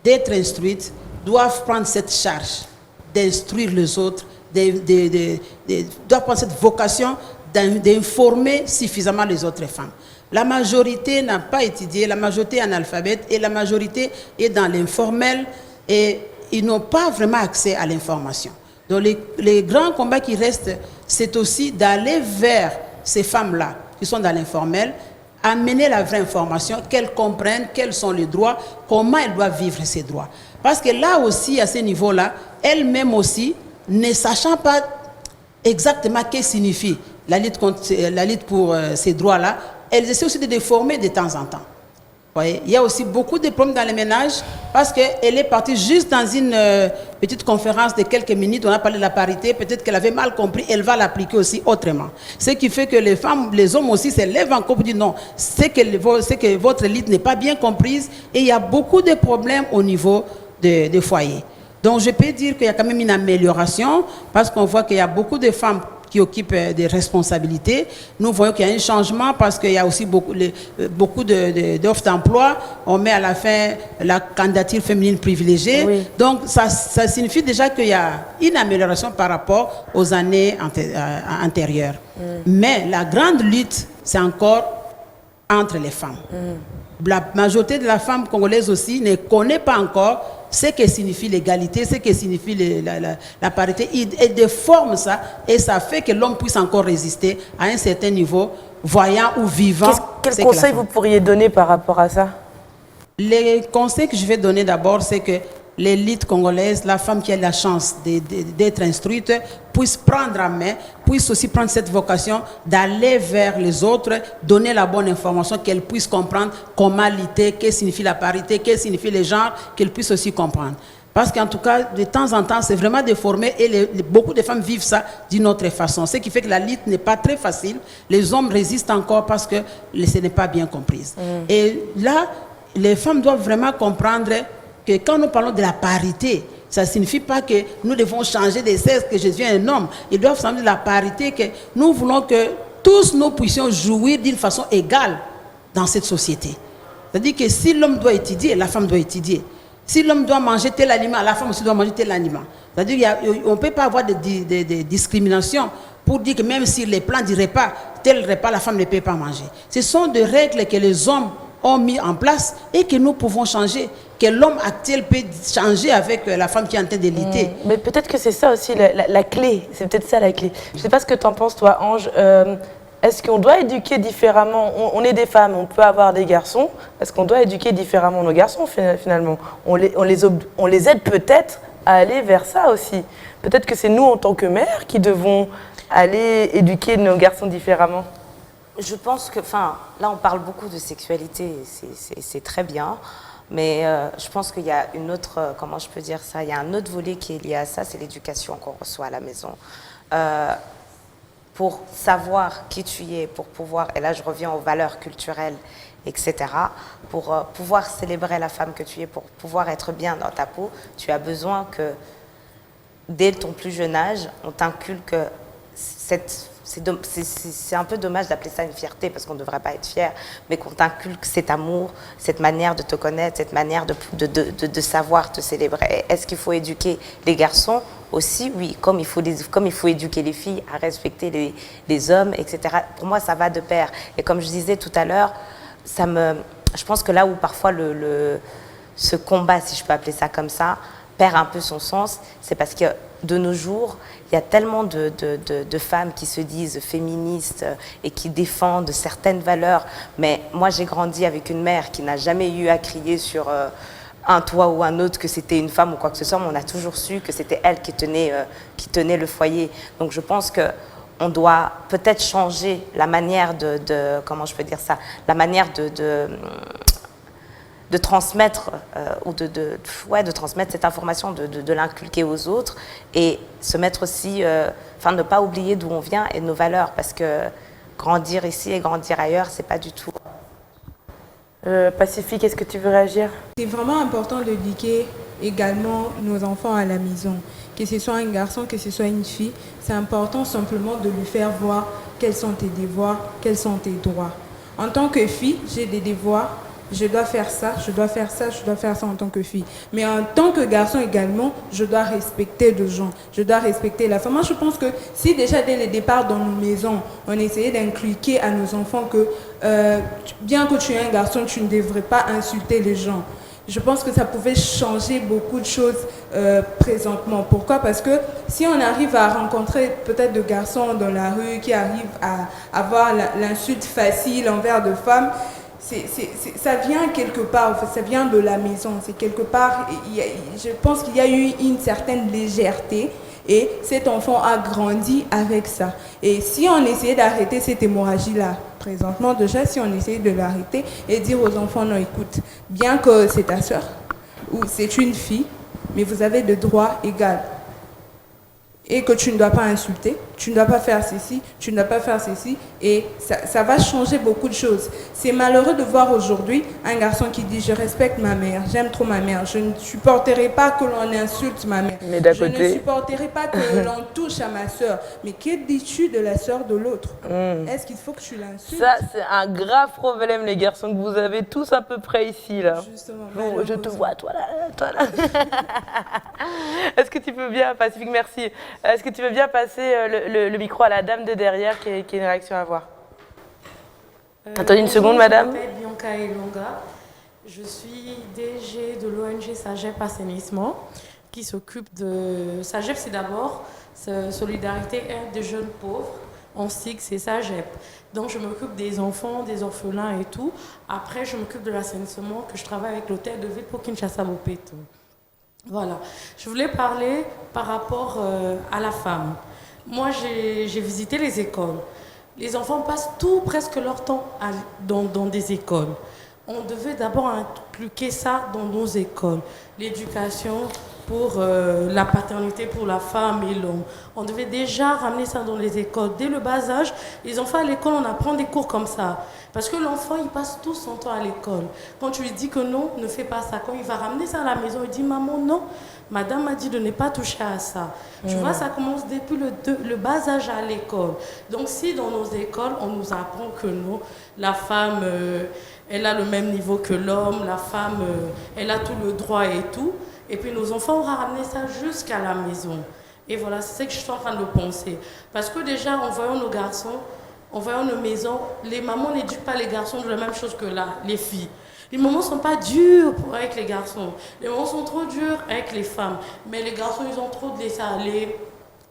d'être instruites doivent prendre cette charge d'instruire les autres doit prendre cette vocation d'informer suffisamment les autres femmes. La majorité n'a pas étudié, la majorité est analphabète et la majorité est dans l'informel et ils n'ont pas vraiment accès à l'information. Donc les grands combats qui restent, c'est aussi d'aller vers ces femmes-là qui sont dans l'informel, amener la vraie information, qu'elles comprennent quels sont les droits, comment elles doivent vivre ces droits. Parce que là aussi, à ce niveau-là, elles-mêmes aussi, ne sachant pas exactement ce que signifie la lutte pour ces droits-là, elles essaient aussi de les former de temps en temps. Voyez, il y a aussi beaucoup de problèmes dans les ménages parce qu'elle est partie juste dans une petite conférence de quelques minutes, on a parlé de la parité, peut-être qu'elle avait mal compris, elle va l'appliquer aussi autrement. Ce qui fait que les femmes, les hommes aussi se lèvent encore pour dire non, c'est que votre lutte n'est pas bien comprise et il y a beaucoup de problèmes au niveau des foyers. Donc je peux dire qu'il y a quand même une amélioration parce qu'on voit qu'il y a beaucoup de femmes qui occupent des responsabilités. Nous voyons qu'il y a un changement parce qu'il y a aussi beaucoup d'offres d'emploi. On met à la fin la candidature féminine privilégiée. Oui. Donc, ça signifie déjà qu'il y a une amélioration par rapport aux années antérieures. Mais la grande lutte, c'est encore entre les femmes. La majorité de la femme congolaise aussi ne connaît pas encore ce que signifie l'égalité, ce que signifie la parité. Il déforme ça et ça fait que l'homme puisse encore résister à un certain niveau, voyant ou vivant. Quel conseil vous pourriez donner par rapport à ça? Les conseils que je vais donner d'abord, c'est que l'élite congolaise, la femme qui a la chance d'être instruite, puisse prendre en main, puisse aussi prendre cette vocation d'aller vers les autres, donner la bonne information, qu'elle puisse comprendre comment lutter, qu'est-ce que signifie la parité, qu'est-ce que signifie les genres, qu'elle puisse aussi comprendre. Parce qu'en tout cas, de temps en temps, c'est vraiment déformé et beaucoup de femmes vivent ça d'une autre façon. Ce qui fait que la lutte n'est pas très facile. Les hommes résistent encore parce que ce n'est pas bien compris. Et là, les femmes doivent vraiment comprendre que quand nous parlons de la parité, ça ne signifie pas que nous devons changer de sexe, que je deviens un homme. Ils doivent savoir de la parité, que nous voulons que tous nous puissions jouir d'une façon égale dans cette société. C'est-à-dire que si l'homme doit étudier, la femme doit étudier. Si l'homme doit manger tel aliment, la femme aussi doit manger tel aliment. C'est-à-dire qu'on ne peut pas avoir de discrimination pour dire que même sur les plans du repas, tel repas, la femme ne peut pas manger. Ce sont des règles que les hommes ont mis en place et que nous pouvons changer, que l'homme actuel peut changer avec la femme qui est en train de lutter. Mais peut-être que c'est ça aussi la clé, c'est peut-être ça la clé. Je ne sais pas ce que tu en penses toi, Ange. Est-ce qu'on doit éduquer différemment? On est des femmes, on peut avoir des garçons. Est-ce qu'on doit éduquer différemment nos garçons finalement? On les aide peut-être à aller vers ça aussi. Peut-être que c'est nous en tant que mères qui devons aller éduquer nos garçons différemment. Je pense que, là on parle beaucoup de sexualité, c'est très bien, mais je pense qu'il y a une autre, comment je peux dire ça, il y a un autre volet qui est lié à ça, c'est l'éducation qu'on reçoit à la maison. Pour savoir qui tu es, pour pouvoir, et là je reviens aux valeurs culturelles, etc., pour pouvoir célébrer la femme que tu es, pour pouvoir être bien dans ta peau, tu as besoin que, dès ton plus jeune âge, on t'inculque c'est un peu dommage d'appeler ça une fierté parce qu'on ne devrait pas être fier, mais qu'on t'inculque cet amour, cette manière de te connaître, cette manière de savoir te célébrer. Est-ce qu'il faut éduquer les garçons aussi? Oui, comme il faut éduquer les filles à respecter les hommes, etc. Pour moi, ça va de pair. Et comme je disais tout à l'heure, je pense que là où parfois ce combat, si je peux appeler ça comme ça, perd un peu son sens, c'est parce que de nos jours, il y a tellement de femmes qui se disent féministes et qui défendent certaines valeurs. Mais moi, j'ai grandi avec une mère qui n'a jamais eu à crier sur un toit ou un autre que c'était une femme ou quoi que ce soit, mais on a toujours su que c'était elle qui tenait le foyer. Donc je pense qu'on doit peut-être changer la manière comment je peux dire ça, la manière de transmettre ou de transmettre cette information, de l'inculquer aux autres et se mettre aussi, ne pas oublier d'où on vient et nos valeurs, parce que grandir ici et grandir ailleurs, c'est pas du tout. Pacifique, est-ce que tu veux réagir? C'est vraiment important d'éduquer également nos enfants à la maison. Que ce soit un garçon, que ce soit une fille, c'est important simplement de lui faire voir quels sont tes devoirs, quels sont tes droits. En tant que fille, j'ai des devoirs je dois faire ça, je dois faire ça, je dois faire ça en tant que fille. Mais en tant que garçon également, je dois respecter les gens, je dois respecter la femme. Moi, je pense que si déjà dès le départ dans nos maisons, on essayait d'inculquer à nos enfants que bien que tu es un garçon, tu ne devrais pas insulter les gens. Je pense que ça pouvait changer beaucoup de choses présentement. Pourquoi? Parce que si on arrive à rencontrer peut-être des garçons dans la rue qui arrivent à avoir l'insulte facile envers des femmes, ça vient quelque part, en fait, ça vient de la maison. C'est quelque part, je pense qu'il y a eu une certaine légèreté et cet enfant a grandi avec ça. Et si on essayait d'arrêter cette hémorragie-là, présentement déjà, si on essayait de l'arrêter et dire aux enfants, non, écoute, bien que c'est ta soeur ou c'est une fille, mais vous avez des droits égaux. Et que tu ne dois pas insulter, tu ne dois pas faire ceci, tu ne dois pas faire ceci, et ça va changer beaucoup de choses. C'est malheureux de voir aujourd'hui un garçon qui dit « je respecte ma mère, j'aime trop ma mère, je ne supporterai pas que l'on insulte ma mère, je ne supporterai pas que l'on touche à ma soeur ». Mais que dis-tu de la soeur de l'autre? Est-ce qu'il faut que tu l'insultes? Ça, c'est un grave problème, les garçons, que vous avez tous à peu près ici, là. Justement, Bon, je te vois, toi là. Est-ce que tu peux bien, Pacifique, merci. Est-ce que tu veux bien passer le micro à la dame de derrière qui a une réaction à voir? Attendez une seconde, madame. Je m'appelle Bianca Elonga. Je suis DG de l'ONG SAGEP Assainissement qui s'occupe de... SAGEP, c'est d'abord Solidarité Aide des jeunes pauvres. En SIG, c'est SAGEP. Donc, je m'occupe des enfants, des orphelins et tout. Après, je m'occupe de l'assainissement que je travaille avec l'hôtel de ville pour Kinshasa Bopeto. Voilà. Je voulais parler par rapport à la femme. Moi, j'ai visité les écoles. Les enfants passent presque leur temps dans des écoles. On devait d'abord inculquer ça dans nos écoles. L'éducation pour la paternité pour la femme et l'homme. On devait déjà ramener ça dans les écoles. Dès le bas âge, les enfants à l'école, on apprend des cours comme ça. Parce que l'enfant, il passe tout son temps à l'école. Quand tu lui dis que non, ne fais pas ça. Quand il va ramener ça à la maison, il dit « Maman, non, madame m'a dit de ne pas toucher à ça. » Tu vois, ça commence depuis le bas âge à l'école. Donc si dans nos écoles, on nous apprend que non, la femme, elle a le même niveau que l'homme, la femme, elle a tout le droit et tout. Et puis nos enfants auront ramené ça jusqu'à la maison. Et voilà, c'est ce que je suis en train de penser. Parce que déjà, en voyant nos garçons, en voyant nos maisons, les mamans n'éduquent pas les garçons de la même chose que les filles. Les mamans ne sont pas dures avec les garçons. Les mamans sont trop dures avec les femmes. Mais les garçons, ils ont trop de laisser aller.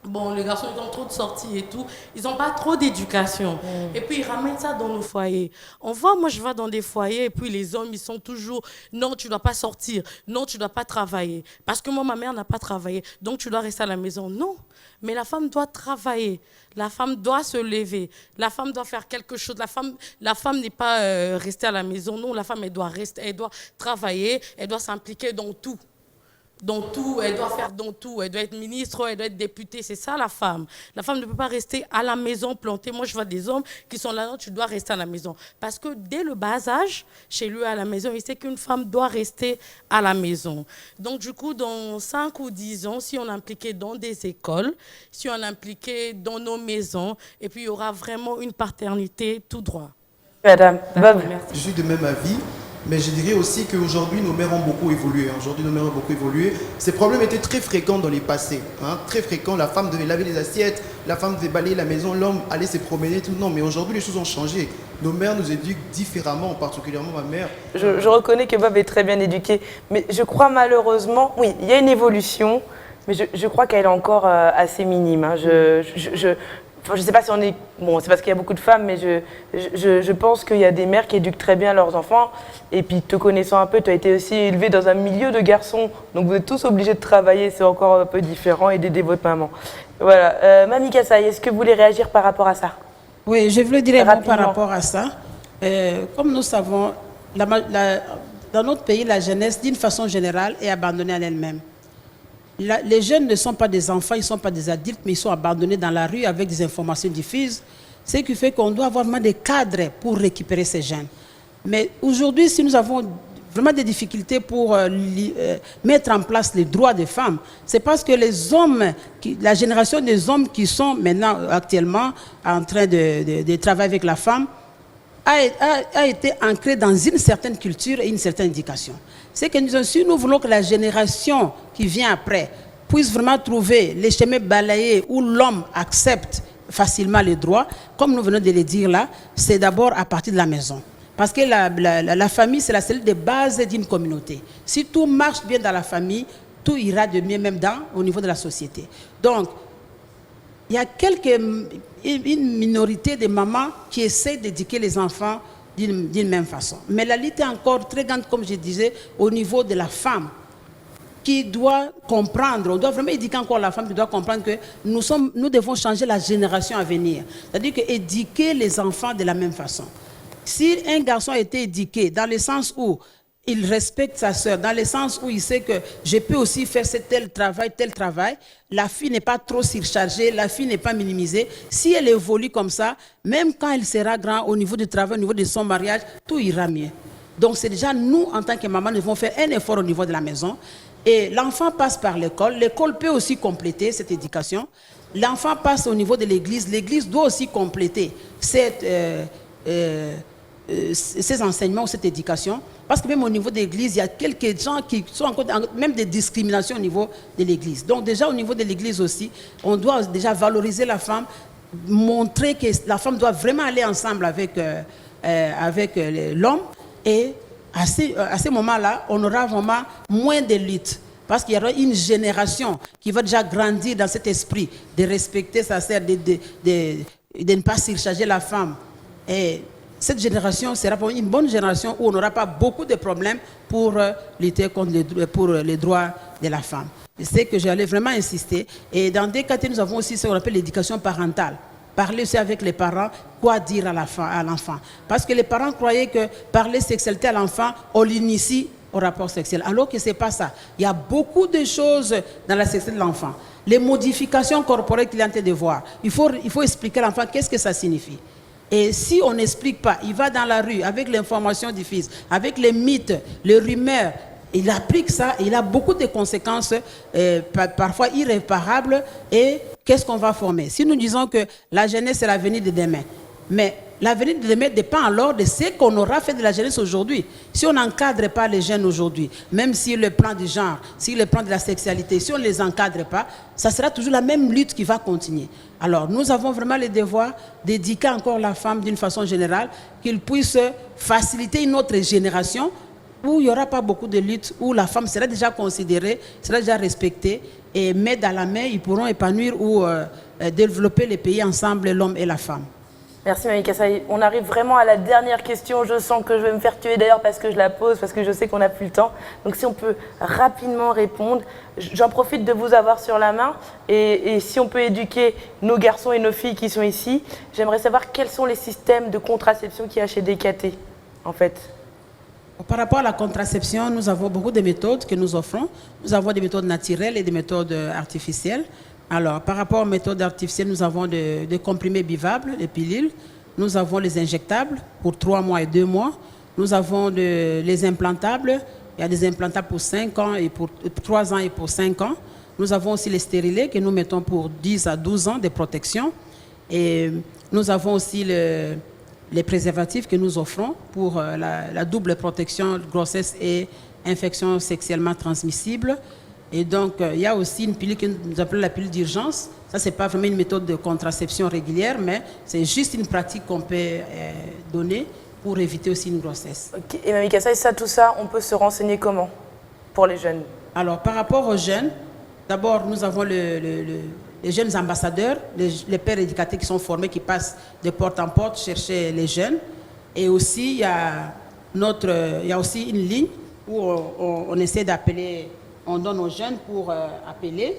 Bon, les garçons, ils ont trop de sorties et tout. Ils n'ont pas trop d'éducation. Et puis, ils ramènent ça dans nos foyers. Moi, je vais dans des foyers et puis les hommes, ils sont toujours « Non, tu ne dois pas sortir. Non, tu ne dois pas travailler. Parce que moi, ma mère n'a pas travaillé. Donc, tu dois rester à la maison. » Non, mais la femme doit travailler. La femme doit se lever. La femme doit faire quelque chose. La femme n'est pas restée à la maison. Non, la femme, elle doit rester. Elle doit travailler. Elle doit s'impliquer dans tout. Dans tout, elle doit faire dans tout. Elle doit être ministre, elle doit être députée. C'est ça la femme. La femme ne peut pas rester à la maison plantée. Moi, je vois des hommes qui sont là, non, tu dois rester à la maison. Parce que dès le bas âge, chez lui à la maison, il sait qu'une femme doit rester à la maison. Donc, du coup, dans 5 ou 10 ans, si on l'impliquait dans des écoles, si on l'impliquait dans nos maisons, et puis il y aura vraiment une paternité tout droit. Madame, Bob. Je suis de même avis. Mais je dirais aussi qu'aujourd'hui, nos mères ont beaucoup évolué. Ces problèmes étaient très fréquents dans les passés. Très fréquents. La femme devait laver les assiettes, la femme devait balayer la maison, l'homme allait se promener, tout. Non, mais aujourd'hui, les choses ont changé. Nos mères nous éduquent différemment, particulièrement ma mère. Je reconnais que Bob est très bien éduqué. Mais je crois malheureusement, oui, il y a une évolution, mais je crois qu'elle est encore assez minime. Je ne sais pas si on est... Bon, c'est parce qu'il y a beaucoup de femmes, mais je pense qu'il y a des mères qui éduquent très bien leurs enfants. Et puis, te connaissant un peu, tu as été aussi élevée dans un milieu de garçons. Donc, vous êtes tous obligés de travailler. C'est encore un peu différent et d'aider votre maman. Voilà. Mamie Kassaï, est-ce que vous voulez réagir par rapport à ça? Oui, je voulais dire un mot par rapport à ça. Comme nous savons, dans notre pays, la jeunesse, d'une façon générale, est abandonnée à elle-même. Les jeunes ne sont pas des enfants, ils ne sont pas des adultes, mais ils sont abandonnés dans la rue avec des informations diffuses. Ce qui fait qu'on doit avoir vraiment des cadres pour récupérer ces jeunes. Mais aujourd'hui, si nous avons vraiment des difficultés pour mettre en place les droits des femmes, c'est parce que les hommes, la génération des hommes qui sont maintenant actuellement en train de travailler avec la femme, a été ancré dans une certaine culture et une certaine éducation. C'est que si nous voulons que la génération qui vient après puisse vraiment trouver les chemins balayés où l'homme accepte facilement les droits, comme nous venons de le dire là, c'est d'abord à partir de la maison. Parce que la famille, c'est la cellule de base d'une communauté. Si tout marche bien dans la famille, tout ira de mieux même au niveau de la société. Donc, il y a une minorité de mamans qui essaient d'éduquer les enfants d'une même façon. Mais la lutte est encore très grande, comme je disais, au niveau de la femme, qui doit comprendre, on doit vraiment éduquer encore la femme qui doit comprendre que nous devons changer la génération à venir. C'est-à-dire que éduquer les enfants de la même façon. Si un garçon a été éduqué dans le sens où il respecte sa sœur, dans le sens où il sait que je peux aussi faire tel travail, la fille n'est pas trop surchargée, la fille n'est pas minimisée. Si elle évolue comme ça, même quand elle sera grande au niveau du travail, au niveau de son mariage, tout ira mieux. Donc c'est déjà nous, en tant que maman, nous devons faire un effort au niveau de la maison. Et l'enfant passe par l'école. L'école peut aussi compléter cette éducation. L'enfant passe au niveau de l'église. L'église doit aussi compléter ces enseignements ou cette éducation. Parce que même au niveau de l'église, il y a quelques gens qui sont encore même des discriminations au niveau de l'église. Donc déjà au niveau de l'église aussi, on doit déjà valoriser la femme, montrer que la femme doit vraiment aller ensemble avec l'homme. Et à ce moment-là, on aura vraiment moins de luttes. Parce qu'il y aura une génération qui va déjà grandir dans cet esprit de respecter sa sœur, de ne pas surcharger la femme. Et cette génération sera une bonne génération où on n'aura pas beaucoup de problèmes pour lutter pour les droits de la femme. C'est que j'allais vraiment insister. Et dans des cas, nous avons aussi ce qu'on appelle l'éducation parentale. Parler aussi avec les parents, quoi dire à l'enfant. Parce que les parents croyaient que parler sexualité à l'enfant, on l'initie au rapport sexuel. Alors que ce n'est pas ça. Il y a beaucoup de choses dans la sexualité de l'enfant. Les modifications corporelles qu'il est en train de voir. Il faut expliquer à l'enfant qu'est-ce que ça signifie. Et si on n'explique pas, il va dans la rue avec l'information du fils, avec les mythes, les rumeurs, il applique ça, il a beaucoup de conséquences, parfois irréparables. Et qu'est-ce qu'on va former? Si nous disons que la jeunesse c'est l'avenir de demain, mais l'avenir de demain dépend alors de ce qu'on aura fait de la jeunesse aujourd'hui. Si on n'encadre pas les jeunes aujourd'hui, même si le plan du genre, si le plan de la sexualité, si on ne les encadre pas, ça sera toujours la même lutte qui va continuer. Alors nous avons vraiment le devoir d'éduquer encore la femme d'une façon générale, qu'il puisse faciliter une autre génération où il n'y aura pas beaucoup de luttes, où la femme sera déjà considérée, sera déjà respectée, et main dans la main, ils pourront épanouir ou développer les pays ensemble, l'homme et la femme. Merci Mamie Kassaï. On arrive vraiment à la dernière question. Je sens que je vais me faire tuer d'ailleurs parce que je la pose, parce que je sais qu'on n'a plus le temps. Donc si on peut rapidement répondre, j'en profite de vous avoir sur la main. Et si on peut éduquer nos garçons et nos filles qui sont ici, j'aimerais savoir quels sont les systèmes de contraception qu'il y a chez DKT, en fait. Par rapport à la contraception, nous avons beaucoup de méthodes que nous offrons. Nous avons des méthodes naturelles et des méthodes artificielles. Alors, par rapport aux méthodes artificielles, nous avons des comprimés bivables, des pilules. Nous avons les injectables pour 3 mois et 2 mois. Nous avons les implantables. Il y a des implantables pour 5 ans et pour 3 ans et pour 5 ans. Nous avons aussi les stérilés que nous mettons pour 10 à 12 ans de protection. Et nous avons aussi les préservatifs que nous offrons pour la double protection, grossesse et infection sexuellement transmissible. Et donc, il y a aussi une pilule que nous appelons la pilule d'urgence. Ça, ce n'est pas vraiment une méthode de contraception régulière, mais c'est juste une pratique qu'on peut donner pour éviter aussi une grossesse. Okay. Et Mamie Kassaï, tout ça, on peut se renseigner comment pour les jeunes? Alors, par rapport aux jeunes, d'abord, nous avons les jeunes ambassadeurs, les pères éducateurs qui sont formés, qui passent de porte en porte chercher les jeunes. Et aussi, il y a aussi une ligne où on essaie d'appeler... On donne aux jeunes pour appeler.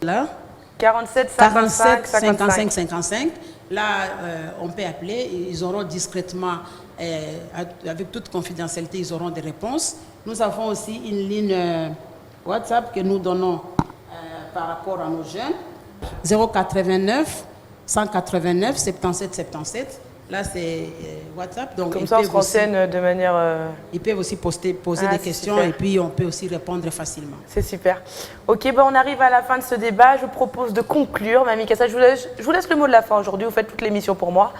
Là, 47 55 55. Là, on peut appeler. Ils auront discrètement, avec toute confidentialité, ils auront des réponses. Nous avons aussi une ligne WhatsApp que nous donnons par rapport à nos jeunes. 089 189 77 77. Là, c'est WhatsApp. Donc Comme ils ça, on se peuvent aussi- renseigne de manière... Ils peuvent aussi poser Ah, des c'est questions super. et puis on peut aussi répondre facilement. C'est super. Ok, ben on arrive à la fin de ce débat. Je vous propose de conclure. Mamie Kassa, je vous laisse le mot de la fin aujourd'hui. Vous faites toute l'émission pour moi.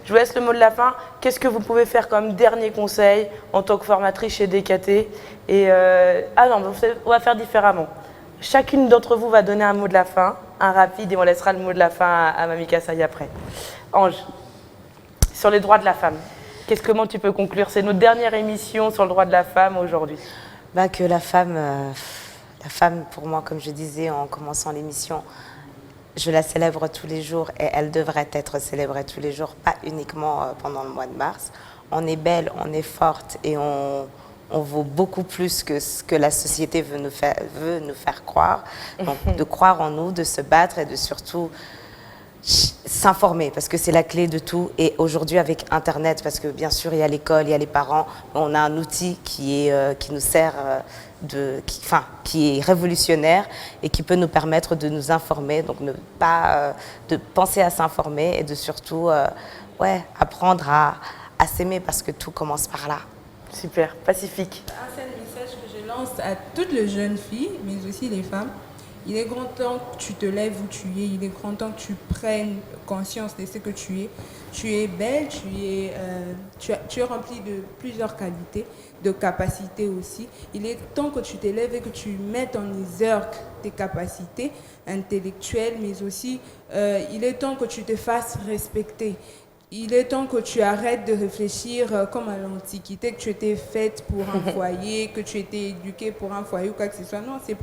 Je vous laisse le mot de la fin. Qu'est-ce que vous pouvez faire comme dernier conseil en tant que formatrice chez DKT? Ah non, on va faire différemment. Chacune d'entre vous va donner un mot de la fin, un rapide, et on laissera le mot de la fin à Mamie Kassa après. Ange, sur les droits de la femme, comment tu peux conclure? C'est notre dernière émission sur le droit de la femme aujourd'hui. Que la femme, pour moi, comme je disais en commençant l'émission, je la célèbre tous les jours et elle devrait être célébrée tous les jours, pas uniquement pendant le mois de mars. On est belle, on est forte et on vaut beaucoup plus que ce que la société veut nous faire croire. Donc, de croire en nous, de se battre et de surtout s'informer, parce que c'est la clé de tout. Et aujourd'hui, avec Internet, parce que bien sûr, il y a l'école, il y a les parents, on a un outil qui nous sert, qui est révolutionnaire et qui peut nous permettre de nous informer. Donc, de penser à s'informer et de surtout apprendre à s'aimer, parce que tout commence par là. Super, pacifique. Un seul message que je lance à toutes les jeunes filles, mais aussi les femmes. Il est grand temps que tu te lèves où tu es. Il est grand temps que tu prennes conscience de ce que tu es. Tu es belle, tu es remplie de plusieurs qualités, de capacités aussi. Il est temps que tu te lèves et que tu mettes en exergue tes capacités intellectuelles, mais aussi il est temps que tu te fasses respecter. Il est temps que tu arrêtes de réfléchir comme à l'Antiquité, que tu étais faite pour un foyer, que tu étais éduquée pour un foyer ou quoi que ce soit. Non, c'est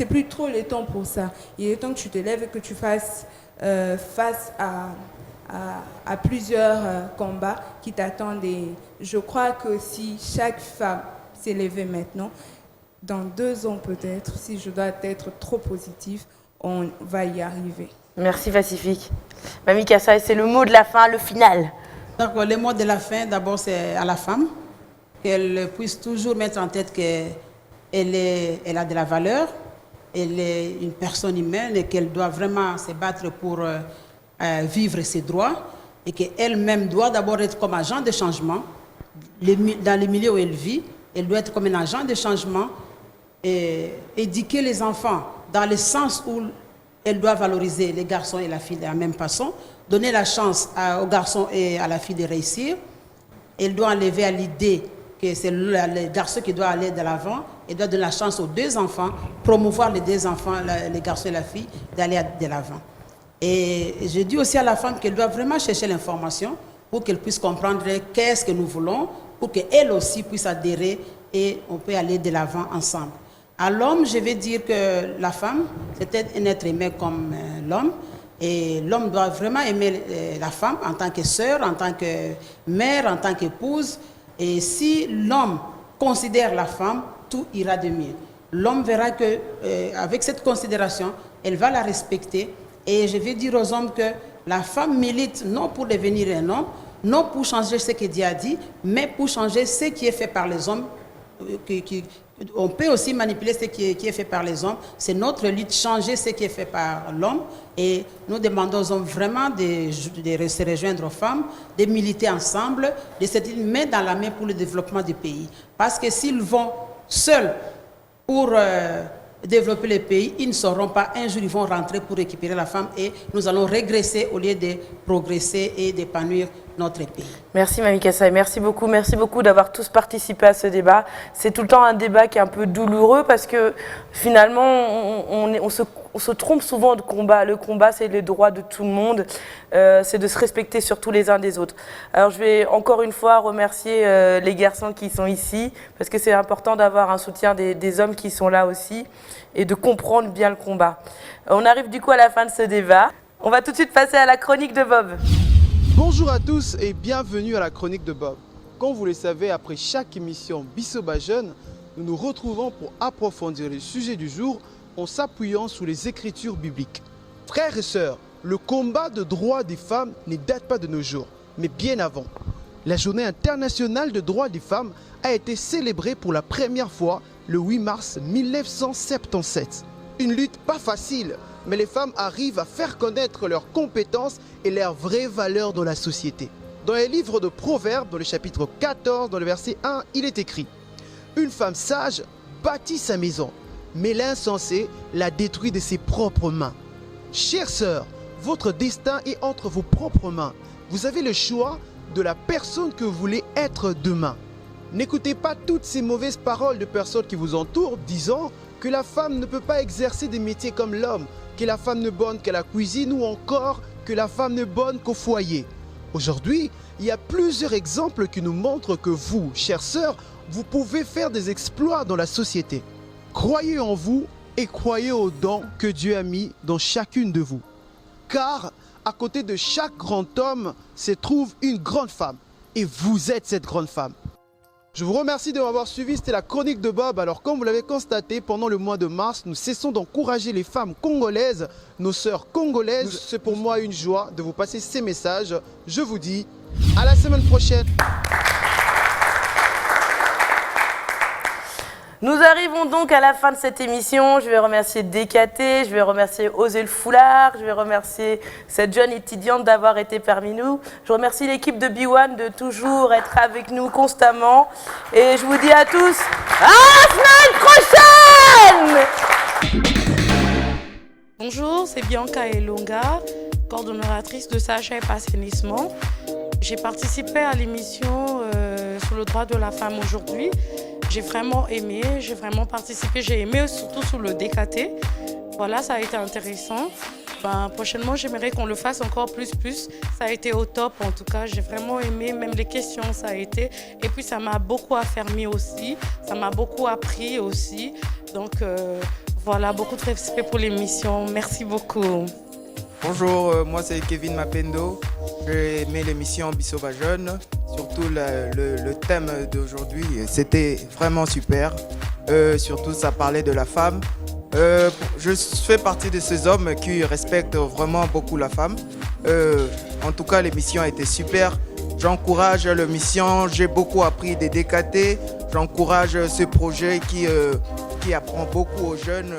plus trop le temps pour ça. Il est temps que tu te lèves et que tu fasses face à plusieurs combats qui t'attendent. Et je crois que si chaque femme s'est levée maintenant, dans 2 ans peut-être, si je dois être trop positive, on va y arriver. Merci Pacifique. Mamie Kassa, c'est le mot de la fin, le final. Donc, le mot de la fin, d'abord, c'est à la femme, qu'elle puisse toujours mettre en tête qu'elle a de la valeur, elle est une personne humaine et qu'elle doit vraiment se battre pour vivre ses droits et qu'elle-même doit d'abord être comme agent de changement. Dans les milieux où elle vit, elle doit être comme un agent de changement et éduquer les enfants dans le sens où elle doit valoriser les garçons et la fille de la même façon, donner la chance aux garçons et à la fille de réussir. Elle doit enlever à l'idée que c'est le garçon qui doit aller de l'avant. Elle doit donner la chance aux 2 enfants, promouvoir les 2 enfants, les garçons et la fille, d'aller de l'avant. Et je dis aussi à la femme qu'elle doit vraiment chercher l'information pour qu'elle puisse comprendre qu'est-ce que nous voulons, pour qu'elle aussi puisse adhérer et on peut aller de l'avant ensemble. À l'homme, je vais dire que la femme, c'est un être aimé comme l'homme. Et l'homme doit vraiment aimer la femme en tant que sœur, en tant que mère, en tant qu'épouse. Et si l'homme considère la femme, tout ira de mieux. L'homme verra qu'avec cette considération, elle va la respecter. Et je vais dire aux hommes que la femme milite non pour devenir un homme, non pour changer ce que Dieu a dit, mais pour changer ce qui est fait par les hommes. On peut aussi manipuler ce qui est fait par les hommes. C'est notre lutte, changer ce qui est fait par l'homme. Et nous demandons aux hommes vraiment de se rejoindre aux femmes, de militer ensemble, de se mettre dans la main pour le développement du pays. Parce que s'ils vont seuls pour développer le pays, ils ne sauront pas. Un jour, ils vont rentrer pour récupérer la femme et nous allons régresser au lieu de progresser et d'épanouir notre pays. Merci Mamie Kassa et merci beaucoup d'avoir tous participé à ce débat. C'est tout le temps un débat qui est un peu douloureux parce que finalement on se trompe souvent de combat. Le combat, c'est les droits de tout le monde, c'est de se respecter surtout les uns des autres. Alors je vais encore une fois remercier les garçons qui sont ici parce que c'est important d'avoir un soutien des hommes qui sont là aussi et de comprendre bien le combat. On arrive du coup à la fin de ce débat. On va tout de suite passer à la chronique de Bob. Bonjour à tous et bienvenue à la chronique de Bob. Comme vous le savez, après chaque émission Bissoba Jeune, nous nous retrouvons pour approfondir le sujet du jour en s'appuyant sur les écritures bibliques. Frères et sœurs, le combat de droits des femmes ne date pas de nos jours, mais bien avant. La journée internationale de droits des femmes a été célébrée pour la première fois le 8 mars 1977. Une lutte pas facile, mais les femmes arrivent à faire connaître leurs compétences et leurs vraies valeurs dans la société. Dans les livres de Proverbes, dans le chapitre 14, dans le verset 1, il est écrit « Une femme sage bâtit sa maison, mais l'insensé la détruit de ses propres mains. » Chère sœur, votre destin est entre vos propres mains. Vous avez le choix de la personne que vous voulez être demain. N'écoutez pas toutes ces mauvaises paroles de personnes qui vous entourent disant que la femme ne peut pas exercer des métiers comme l'homme, que la femme ne bonne qu'à la cuisine ou encore que la femme ne bonne qu'au foyer. Aujourd'hui, il y a plusieurs exemples qui nous montrent que vous, chères sœurs, vous pouvez faire des exploits dans la société. Croyez en vous et croyez aux dons que Dieu a mis dans chacune de vous. Car à côté de chaque grand homme se trouve une grande femme. Et vous êtes cette grande femme. Je vous remercie de m'avoir suivi, c'était la chronique de Bob. Alors comme vous l'avez constaté, pendant le mois de mars, nous cessons d'encourager les femmes congolaises, nos sœurs congolaises. C'est pour moi une joie de vous passer ces messages. Je vous dis à la semaine prochaine. Nous arrivons donc à la fin de cette émission. Je vais remercier DKT, je vais remercier Osé le Foulard, je vais remercier cette jeune étudiante d'avoir été parmi nous. Je remercie l'équipe de B1 de toujours être avec nous constamment. Et je vous dis à tous, à la semaine prochaine! Bonjour, c'est Bianca Elonga, coordonnatrice de SAGEP Assainissement. J'ai participé à l'émission sur le droit de la femme aujourd'hui. J'ai vraiment aimé, j'ai vraiment participé, j'ai aimé surtout sur le DKT. Voilà, ça a été intéressant. Prochainement, j'aimerais qu'on le fasse encore plus. Ça a été au top, en tout cas, j'ai vraiment aimé, même les questions, ça a été. Et puis, ça m'a beaucoup affermi aussi, ça m'a beaucoup appris aussi. Donc, voilà, beaucoup de respect pour l'émission. Merci beaucoup. Bonjour, moi c'est Kevin Mapendo. J'ai aimé l'émission Bissoba Jeune, surtout le thème d'aujourd'hui, c'était vraiment super. Surtout ça parlait de la femme. Je fais partie de ces hommes qui respectent vraiment beaucoup la femme. En tout cas l'émission a été super. J'encourage l'émission, j'ai beaucoup appris des DKT. J'encourage ce projet qui apprend beaucoup aux jeunes.